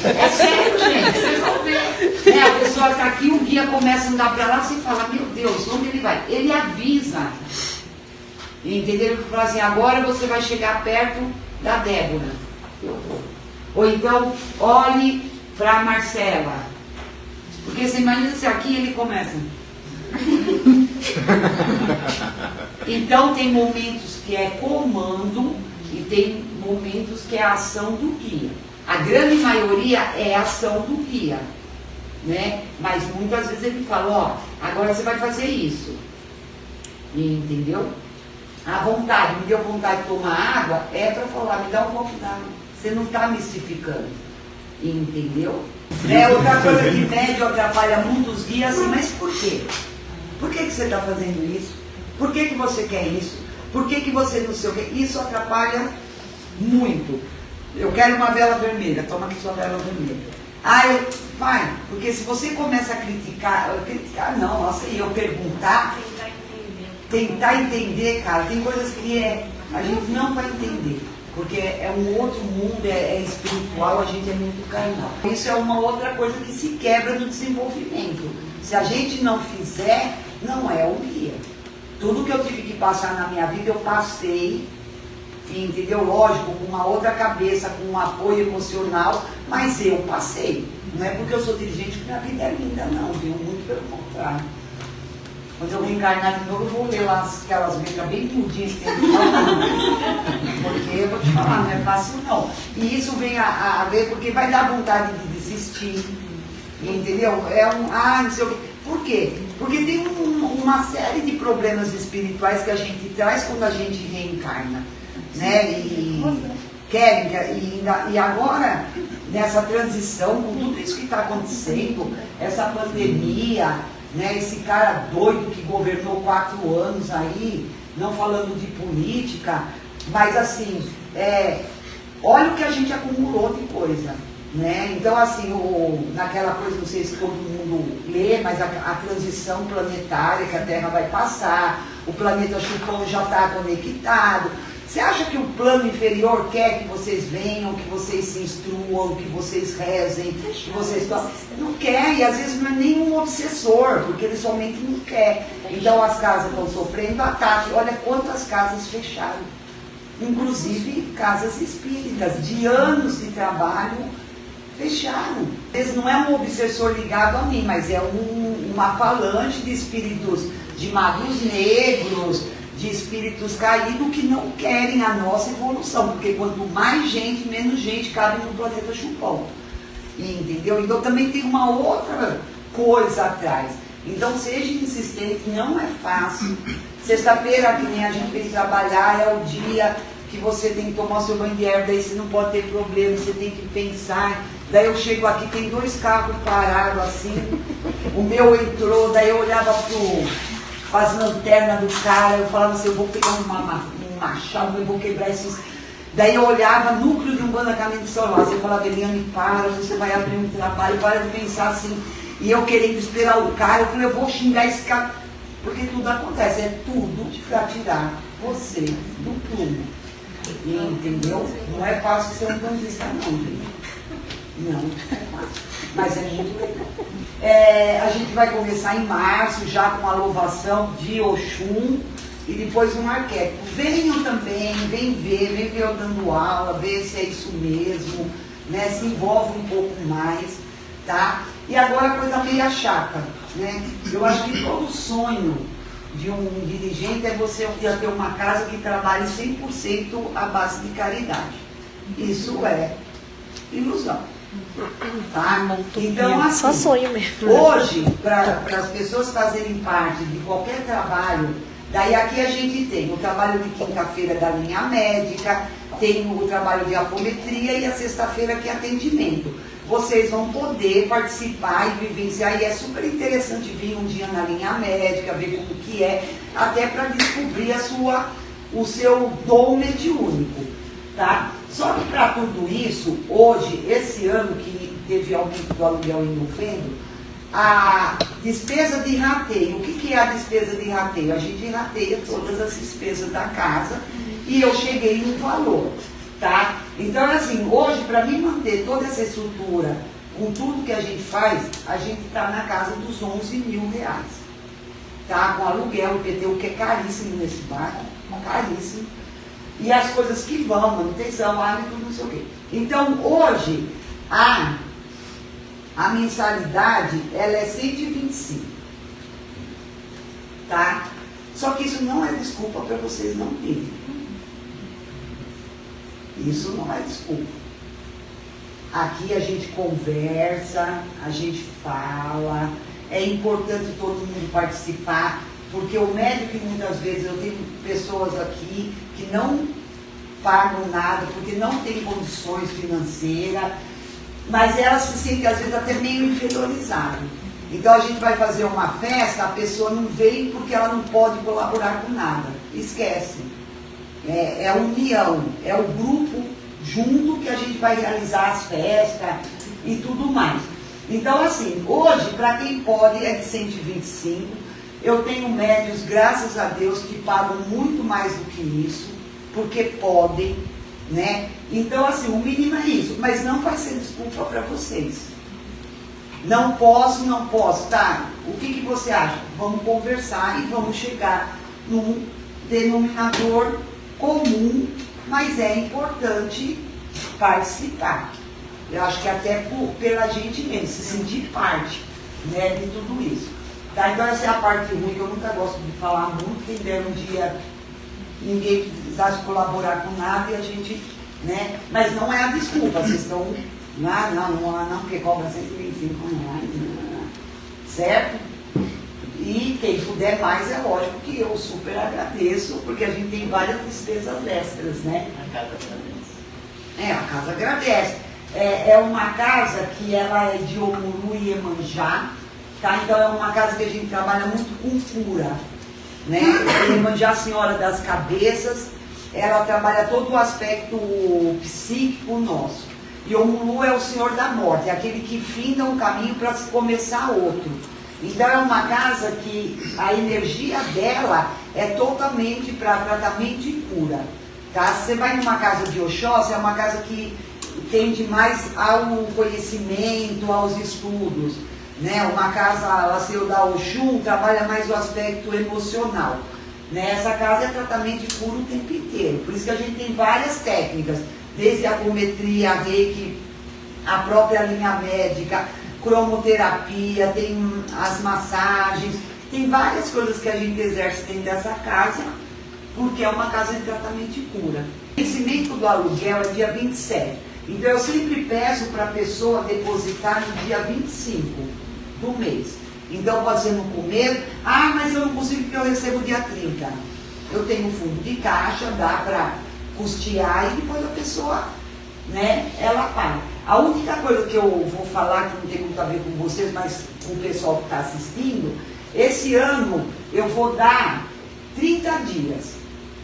É sério, gente, vocês vão ver. A pessoa está aqui, o guia começa a andar para lá, você fala, meu Deus, onde ele vai? Ele avisa. Entendeu? Ele fala assim, agora você vai chegar perto da Débora. Eu vou. Ou então, olhe para a Marcela. Porque você imagina se aqui ele começa. Então tem momentos que é comando e tem momentos que é a ação do guia. A grande maioria é a ação do guia, né? Mas muitas vezes ele fala, ó, agora você vai fazer isso. Entendeu? A vontade, me deu vontade de tomar água, é para falar, me dá um pouco d'água. Você não está mistificando. Entendeu? Outra coisa que médio atrapalha muito os guias, assim, mas por quê? Por que você está fazendo isso? Por que você quer isso? Por que você não sei o quê? Isso atrapalha muito. Eu quero uma vela vermelha, toma aqui sua vela vermelha. Vai, porque se você começa a criticar não, nossa, e eu perguntar, tentar entender, cara, tem coisas que a gente não vai entender. Porque é um outro mundo, é espiritual, a gente é muito carnal. Isso é uma outra coisa que se quebra no desenvolvimento. Se a gente não fizer, não é o guia. Tudo que eu tive que passar na minha vida, eu passei, entendeu? Lógico, com uma outra cabeça, com um apoio emocional, mas eu passei. Não é porque eu sou dirigente que minha vida é linda, não, viu? Muito pelo contrário. Quando eu reencarnar de novo, eu vou ler lá aquelas letras bem miudinhas que tem que falar. Porque eu vou te falar, não é fácil não. E isso vem a ver porque vai dar vontade de desistir. Entendeu? Não sei o quê. Por quê? Porque tem uma série de problemas espirituais que a gente traz quando a gente reencarna. Né? E agora, nessa transição, com tudo isso que está acontecendo, essa pandemia, né, esse cara doido que governou 4 anos aí, não falando de política, mas assim, olha o que a gente acumulou de coisa. Né? Então, assim, naquela coisa, não sei se todo mundo lê, mas a transição planetária que a Terra vai passar, o planeta Chupão já está conectado. Você acha que o plano inferior quer que vocês venham, que vocês se instruam, que vocês rezem, que vocês... Não quer, e às vezes não é nenhum obsessor, porque ele somente não quer. Então as casas estão sofrendo ataque. Olha quantas casas fecharam. Inclusive casas espíritas, de anos de trabalho, fecharam. Esse não é um obsessor ligado a mim, mas é uma falange de espíritos, de magos negros, de espíritos caídos que não querem a nossa evolução, porque quanto mais gente, menos gente cabe no planeta Chupão. Entendeu? Então também tem uma outra coisa atrás. Então seja insistente, não é fácil. Sexta-feira, que nem a gente vem trabalhar, é o dia que você tem que tomar o seu banho de erva, daí você não pode ter problema, você tem que pensar. Daí eu chego aqui, tem 2 carros parados assim, o meu entrou, daí eu olhava para as lanternas do cara, eu falava assim, eu vou pegar um machado, eu vou quebrar esses... Daí eu olhava, núcleo de um banacamento solar, você falava, Eliane, para, você vai abrir um trabalho, para de pensar assim, e eu querendo esperar o cara, eu falei, eu vou xingar esse cara, porque tudo acontece, é tudo para tirar você do plumo, entendeu? Não é fácil ser um bandista não, gente. Não é fácil, mas é muito legal. A gente vai começar em março, já com a louvação de Oxum, e depois um arquétipo. Venham também, vem ver eu dando aula, ver se é isso mesmo, né? Se envolve um pouco mais, tá? E agora a coisa meio chata, né? Eu acho que todo sonho de um dirigente é você ter uma casa que trabalhe 100% à base de caridade. Isso é ilusão. Tá? Então, assim, só sonho mesmo. Hoje, para as pessoas fazerem parte de qualquer trabalho, daí aqui a gente tem o trabalho de quinta-feira da linha médica, tem o trabalho de apometria e a sexta-feira que é atendimento. Vocês vão poder participar e vivenciar, e é super interessante vir um dia na linha médica, ver como que é, até para descobrir o seu dom mediúnico, tá? Só que para tudo isso, hoje, esse ano que teve aumento do aluguel em novembro, a despesa de rateio, o que é a despesa de rateio? A gente rateia todas as despesas da casa e eu cheguei no valor, tá? Então, assim, hoje, para mim manter toda essa estrutura, com tudo que a gente faz, a gente está na casa dos 11 mil reais, tá? Com aluguel, IPTU, que é caríssimo nesse bairro, caríssimo. E as coisas que vão, manutenção, água e tudo, não sei o quê. Então, hoje, a mensalidade, ela é 125. Tá? Só que isso não é desculpa para vocês não terem. Isso não é desculpa. Aqui a gente conversa, a gente fala, é importante todo mundo participar, porque o médico, muitas vezes, eu tenho pessoas aqui que não pagam nada, porque não têm condições financeiras, mas elas se sentem, às vezes, até meio inferiorizadas. Então, a gente vai fazer uma festa, a pessoa não veio porque ela não pode colaborar com nada. Esquece. É a união, é o grupo junto que a gente vai realizar as festas e tudo mais. Então, assim, hoje, para quem pode, é de 125. Eu tenho médios, graças a Deus, que pagam muito mais do que isso, porque podem, né? Então, assim, o mínimo é isso, mas não vai ser desculpa para vocês. Não posso, tá? O que você acha? Vamos conversar e vamos chegar num denominador comum mas é importante participar. Eu acho que até pela gente mesmo, se sentir parte, né, de tudo isso. Tá? Então essa é a parte ruim, que eu nunca gosto de falar muito, quem der um dia ninguém precisasse colaborar com nada e a gente, né? Mas não é a desculpa, vocês estão lá, não, porque cobra 125 reais, certo? E quem puder mais, é lógico que eu super agradeço, porque a gente tem várias despesas extras, né? A casa agradece. A casa agradece. É uma casa que ela é de Omuru e Iemanjá, tá? Então é uma casa que a gente trabalha muito com cura, né? Iemanjá, Senhora das Cabeças, ela trabalha todo o aspecto psíquico nosso. E Omuru é o Senhor da Morte, é aquele que finda um caminho para se começar outro. Então é uma casa que a energia dela é totalmente para tratamento e cura. Tá? Se você vai numa casa de Oxóssi, é uma casa que tende mais ao conhecimento, aos estudos. Né? Uma casa, a Senhor da Oxum, trabalha mais o aspecto emocional. Né? Essa casa é tratamento e cura o tempo inteiro. Por isso que a gente tem várias técnicas, desde a acumetria, a reiki, a própria linha médica, cromoterapia, tem as massagens, tem várias coisas que a gente exerce dentro dessa casa, porque é uma casa de tratamento e cura. O vencimento do aluguel é dia 27. Então eu sempre peço para a pessoa depositar no dia 25 do mês. Então pode ser no começo, mas eu não consigo porque eu recebo dia 30. Eu tenho um fundo de caixa, dá para custear e depois a pessoa, né, ela paga. A única coisa que eu vou falar, que não tem muito a ver com vocês, mas com o pessoal que está assistindo, esse ano eu vou dar 30 dias,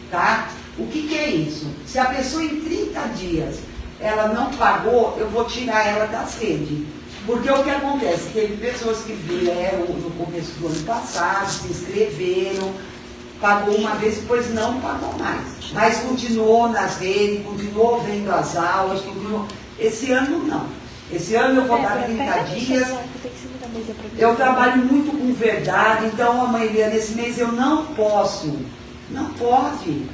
tá? O que é isso? Se a pessoa em 30 dias ela não pagou, eu vou tirar ela das redes. Porque o que acontece? Teve pessoas que vieram no começo do ano passado, se inscreveram, pagou uma vez, depois não pagou mais. Mas continuou nas redes, continuou vendo as aulas, continuou. Esse ano não. Esse ano eu vou dar 30 dias. Eu trabalho muito com verdade, então, mãe Eliana, nesse mês eu não posso. Não pode.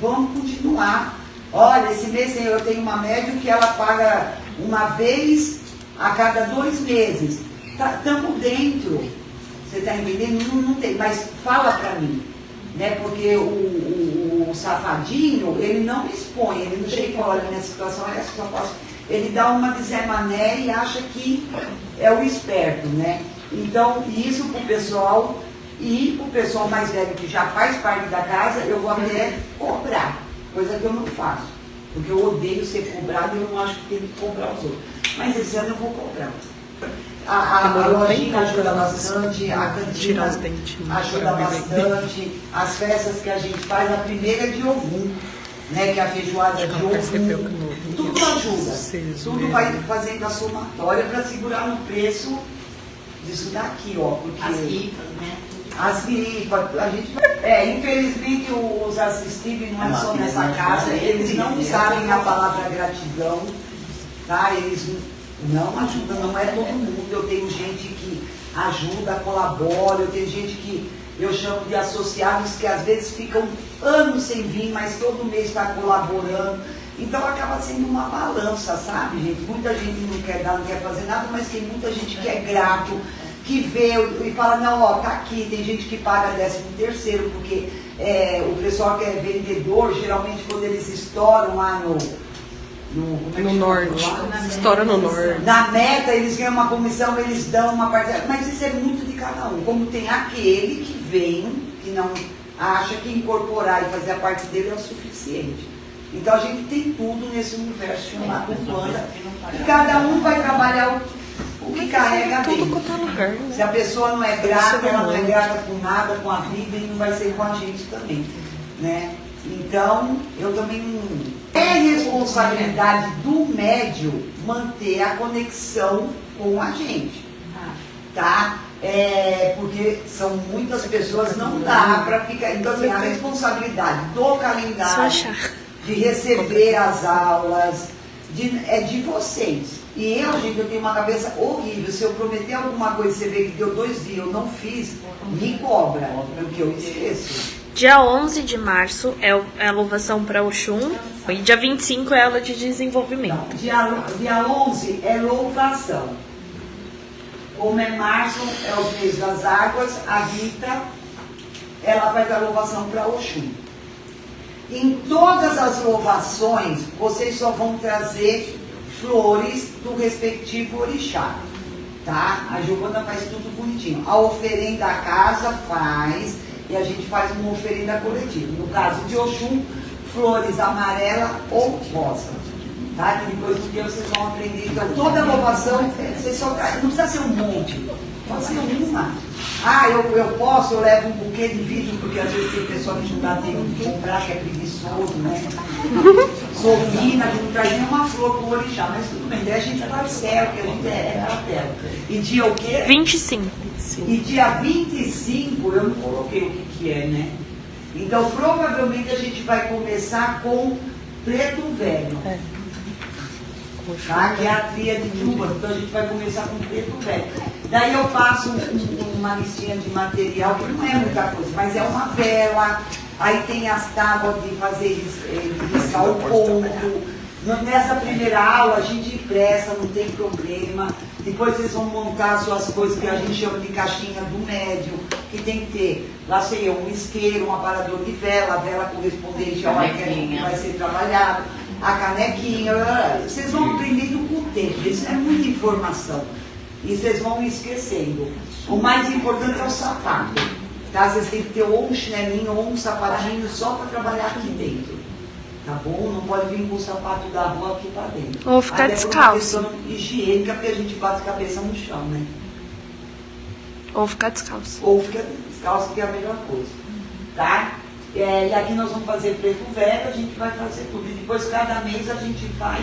Vamos continuar. Olha, esse mês eu tenho uma médium que ela paga uma vez a cada 2 meses. Estamos dentro. Você está entendendo? Não tem, mas fala para mim. Né? Porque o safadinho, ele não expõe, ele não chega e fala, olha, minha situação é essa, só posso. Ele dá uma de Zé Mané e acha que é o esperto, né? Então, isso para o pessoal e para o pessoal mais velho que já faz parte da casa, eu vou até cobrar, coisa que eu não faço. Porque eu odeio ser cobrado e eu não acho que tem que cobrar os outros. Mas esse ano eu vou cobrar. A lojinha ajuda bastante, a cantina ajuda bastante, as festas que a gente faz, a primeira é de Ogum, né, que é a feijoada de Ogum, tudo ajuda, tudo vai fazendo a somatória para segurar no preço disso daqui, ó, porque as rifas, né? As rifas, a gente infelizmente os assistidos não é só nessa casa, eles não sabem a palavra gratidão, tá? Eles não ajudam, não é todo mundo. Eu tenho gente que ajuda, colabora, eu tenho gente que eu chamo de associados que às vezes ficam anos sem vir, mas todo mês está colaborando. Então acaba sendo uma balança, sabe, gente? Muita gente não quer dar, não quer fazer nada, mas tem muita gente que é grato, que vê e fala, não, ó, tá aqui. Tem gente que paga 13º, porque o pessoal que é vendedor, geralmente quando eles estouram lá no norte, estoura no norte. Na meta, eles ganham uma comissão, eles dão uma parte. Mas isso é muito de cada um. Como tem aquele que vem, que não acha que incorporar e fazer a parte dele é o suficiente. Então a gente tem tudo nesse universo chamado Umbanda. E cada um vai trabalhar o que carrega dentro. Se a pessoa não é grata, ela não é grata com nada, com a vida, e não vai ser com a gente também. Né? Então, eu também. É responsabilidade do médium manter a conexão com a gente. Tá? Porque são muitas pessoas, não dá para ficar. Então, assim, a responsabilidade do calendário, de receber as aulas, é de vocês. E eu, gente, eu tenho uma cabeça horrível. Se eu prometer alguma coisa e você vê que deu 2 dias, eu não fiz, me cobra, porque eu esqueço. Dia 11 de março é a louvação para Oxum. E dia 25 é aula de desenvolvimento. Dia 11 é louvação. Como é março, é os meses das águas, a Rita, ela faz a louvação para Oxum. Em todas as louvações, vocês só vão trazer flores do respectivo orixá, tá? A Giovana faz tudo bonitinho. A oferenda a casa faz, e a gente faz uma oferenda coletiva. No caso de Oxum, flores amarela ou rosa, tá? Que depois do dia vocês vão aprender. Então, toda louvação, vocês só trazem, não precisa ser um monte, pode ser uma. Ah, eu levo um buquê de vidro, porque às vezes tem pessoa que não dá tempo de comprar, que é preguiçoso, né? Sou fina, que não traz nenhuma flor pro orixá, mas tudo bem, daí a gente parcela, que a gente é capela. E dia o quê? 25. E dia 25, eu não coloquei o que é, né? Então, provavelmente a gente vai começar com Preto Velho. Tá? Que é a tríade de Umbanda. Então a gente vai começar com Preto Velho. Daí eu passo uma listinha de material, que não é muita coisa, mas é uma vela, aí tem as tábuas de fazer riscar o ponto. Nessa primeira aula a gente empresta, não tem problema. Depois vocês vão montar as suas coisas que a gente chama de caixinha do médium, que tem que ter, lá sei eu, um isqueiro, um aparador de vela, a vela correspondente ao arquétipo que vai ser trabalhado, a canequinha. Vocês vão aprendendo com o tempo, isso é muita informação. E vocês vão esquecendo. O mais importante é o sapato. Tá? Vocês têm que ter ou um chinelinho ou um sapatinho só para trabalhar aqui dentro. Tá bom? Não pode vir com o sapato da rua aqui para dentro. Ou ficar até descalço. Por uma questão higiênica, porque a gente bate a cabeça no chão, né? Ou ficar descalço. Ou fica descalço, que é a melhor coisa. Tá? E aqui nós vamos fazer Preto Velho, a gente vai fazer tudo. E depois, cada mês, a gente vai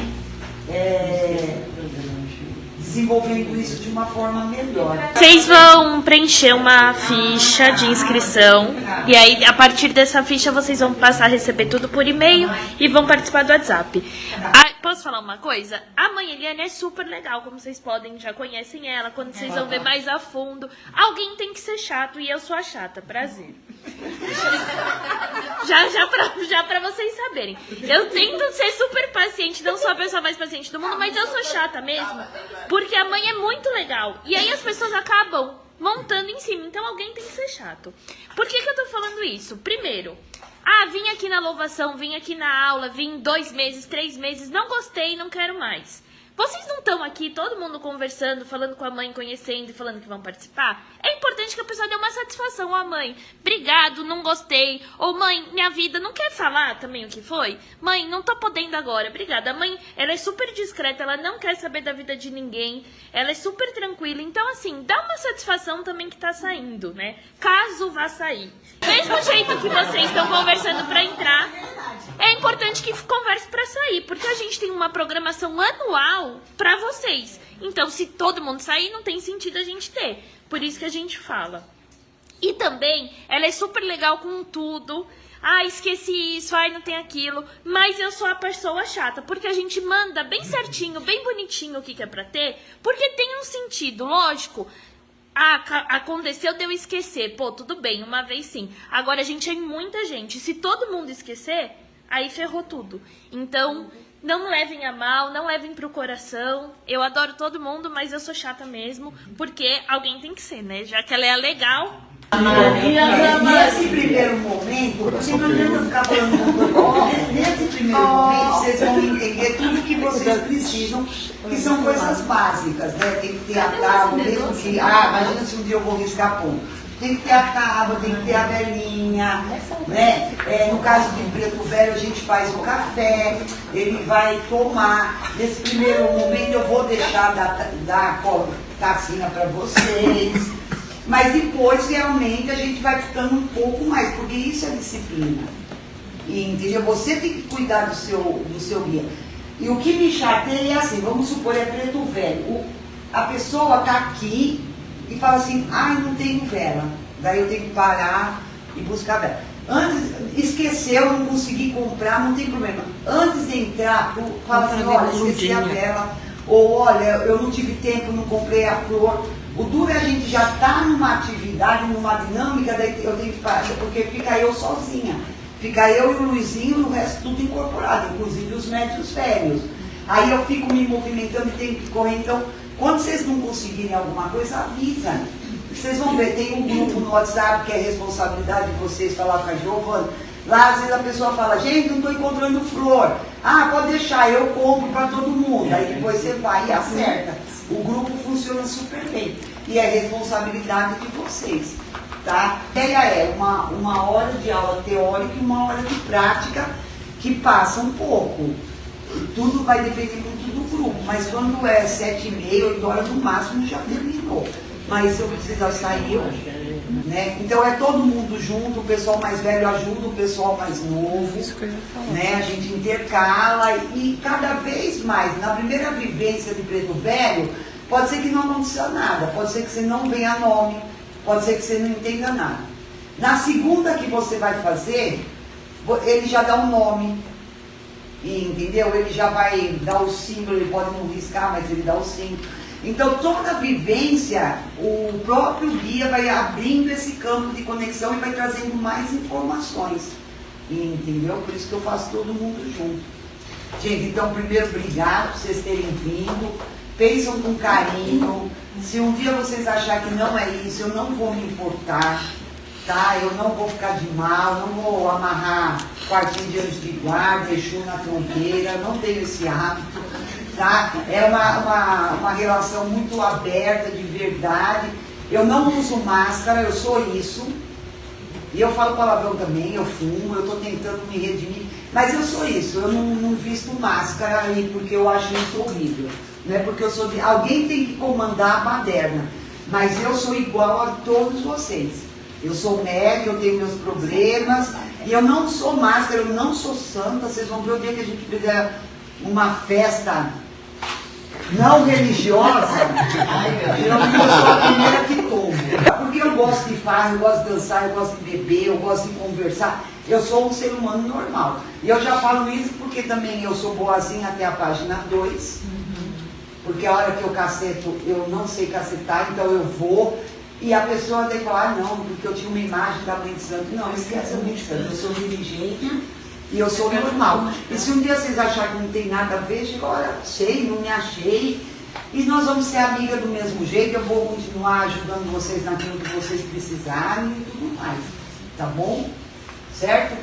desenvolvendo isso de uma forma melhor. Vocês vão preencher uma ficha de inscrição e aí a partir dessa ficha vocês vão passar a receber tudo por e-mail e vão participar do WhatsApp. Posso falar uma coisa? A mãe Eliane é super legal, como vocês podem, já conhecem ela, quando vocês vão ver mais a fundo. Alguém tem que ser chato e eu sou a chata, prazer. Já pra vocês saberem. Eu tento ser super paciente, não sou a pessoa mais paciente do mundo, mas eu sou chata mesmo. Porque a mãe é muito legal. E aí as pessoas acabam montando em cima. Então alguém tem que ser chato. Por que eu tô falando isso? Primeiro, vim aqui na louvação, vim aqui na aula, vim 2 meses, 3 meses, não gostei, não quero mais. Vocês não estão aqui, todo mundo conversando, falando com a mãe, conhecendo e falando que vão participar? É importante que a pessoa dê uma satisfação. Mãe, obrigado, não gostei. Ou mãe, minha vida, não quer falar também o que foi? Mãe, não tô podendo agora, obrigada. A mãe, ela é super discreta, ela não quer saber da vida de ninguém. Ela é super tranquila. Então, assim, dá uma satisfação também que tá saindo, né? Caso vá sair. Mesmo jeito que vocês estão conversando pra entrar, é importante que converse pra sair, porque a gente tem uma programação anual pra vocês. Então, se todo mundo sair, não tem sentido a gente ter. Por isso que a gente fala. E também, ela é super legal com tudo. Esqueci isso, não tem aquilo. Mas eu sou a pessoa chata, porque a gente manda bem certinho, bem bonitinho o que é pra ter, porque tem um sentido, lógico. Aconteceu de eu esquecer. Pô, tudo bem, uma vez sim. Agora a gente é muita gente. Se todo mundo esquecer, aí ferrou tudo. Então, não levem a mal, não levem pro coração. Eu adoro todo mundo, mas eu sou chata mesmo, porque alguém tem que ser, né? Já que ela é a legal. Nesse primeiro momento, porque não adianta ficar falando nesse primeiro momento, vocês vão entender tudo que vocês precisam, que são coisas básicas, né? Tem que ter a tábua, mesmo que, imagina se um dia eu vou riscar ponto. Tem que ter a tábua, tem que ter a velinha, né? No caso de Preto Velho, a gente faz o café, ele vai tomar. Nesse primeiro momento, eu vou deixar dar tacinha para vocês. Mas depois, realmente, a gente vai ficando um pouco mais, porque isso é disciplina. E, entendeu? Você tem que cuidar do seu guia. E o que me chateia é assim, vamos supor, é Preto Velho. A pessoa está aqui e fala assim, não tenho vela. Daí eu tenho que parar e buscar vela. Esqueceu, não consegui comprar, não tem problema. Antes de entrar, fala assim, olha, esqueci a vela. Ou olha, eu não tive tempo, não comprei a flor. O duro é a gente já está numa atividade atividade, numa dinâmica, daí eu tenho que fazer, porque fica eu sozinha. Fica eu e o Luizinho e o resto tudo incorporado, inclusive os médicos velhos. Aí eu fico me movimentando e tenho que correr. Então, quando vocês não conseguirem alguma coisa, avisa. Vocês vão ver, tem um grupo no WhatsApp que é responsabilidade de vocês falar com a Giovana. Lá, às vezes a pessoa fala, gente, não estou encontrando flor. Ah, pode deixar, eu compro para todo mundo. Aí depois você vai e acerta. O grupo funciona super bem. E é responsabilidade de vocês. Tá? A ideia é uma hora de aula teórica e uma hora de prática que passa um pouco. Tudo vai depender muito do grupo, mas quando é 7h30, 8 horas no máximo já terminou. Mas se eu precisar sair, eu, né? Então é todo mundo junto, o pessoal mais velho ajuda o pessoal mais novo, né? A gente intercala e cada vez mais, na primeira vivência de Preto Velho, pode ser que não aconteça nada, pode ser que você não venha nome, pode ser que você não entenda nada. Na segunda que você vai fazer, ele já dá um nome, entendeu? Ele já vai dar o símbolo, ele pode não riscar, mas ele dá o símbolo. Então toda vivência, o próprio guia vai abrindo esse campo de conexão e vai trazendo mais informações, entendeu? Por isso que eu faço todo mundo junto. Gente, então primeiro obrigado por vocês terem vindo. Pensam com carinho. Se um dia vocês acharem que não é isso, eu não vou me importar, tá? Eu não vou ficar de mal, não vou amarrar quartinho de anjo de guarda, Exu na tronqueira, não tenho esse hábito, tá? É uma relação muito aberta, de verdade. Eu não uso máscara, eu sou isso. E eu falo palavrão também, eu fumo, eu estou tentando me redimir. Mas eu sou isso, eu não visto máscara aí porque eu acho isso horrível. Não é porque eu sou de... Alguém tem que comandar a baderna, mas eu sou igual a todos vocês. Eu sou médica, eu tenho meus problemas, e eu não sou máscara, eu não sou santa. Vocês vão ver o dia que a gente fizer uma festa não religiosa, geralmente eu sou a primeira que tomo. Porque eu gosto de farra, eu gosto de dançar, eu gosto de beber, eu gosto de conversar. Eu sou um ser humano normal. E eu já falo isso porque também eu sou boazinha até a página 2. Porque a hora que eu caceto, eu não sei cacetar, então eu vou. E a pessoa tem que falar, não, porque eu tinha uma imagem da mãe de santo. Não, esquece a mãe de santo, eu sou dirigente e eu sou normal. E se um dia vocês acharem que não tem nada a ver, chega, olha, sei, não me achei. E nós vamos ser amigas do mesmo jeito, eu vou continuar ajudando vocês naquilo que vocês precisarem e tudo mais. Tá bom? Certo?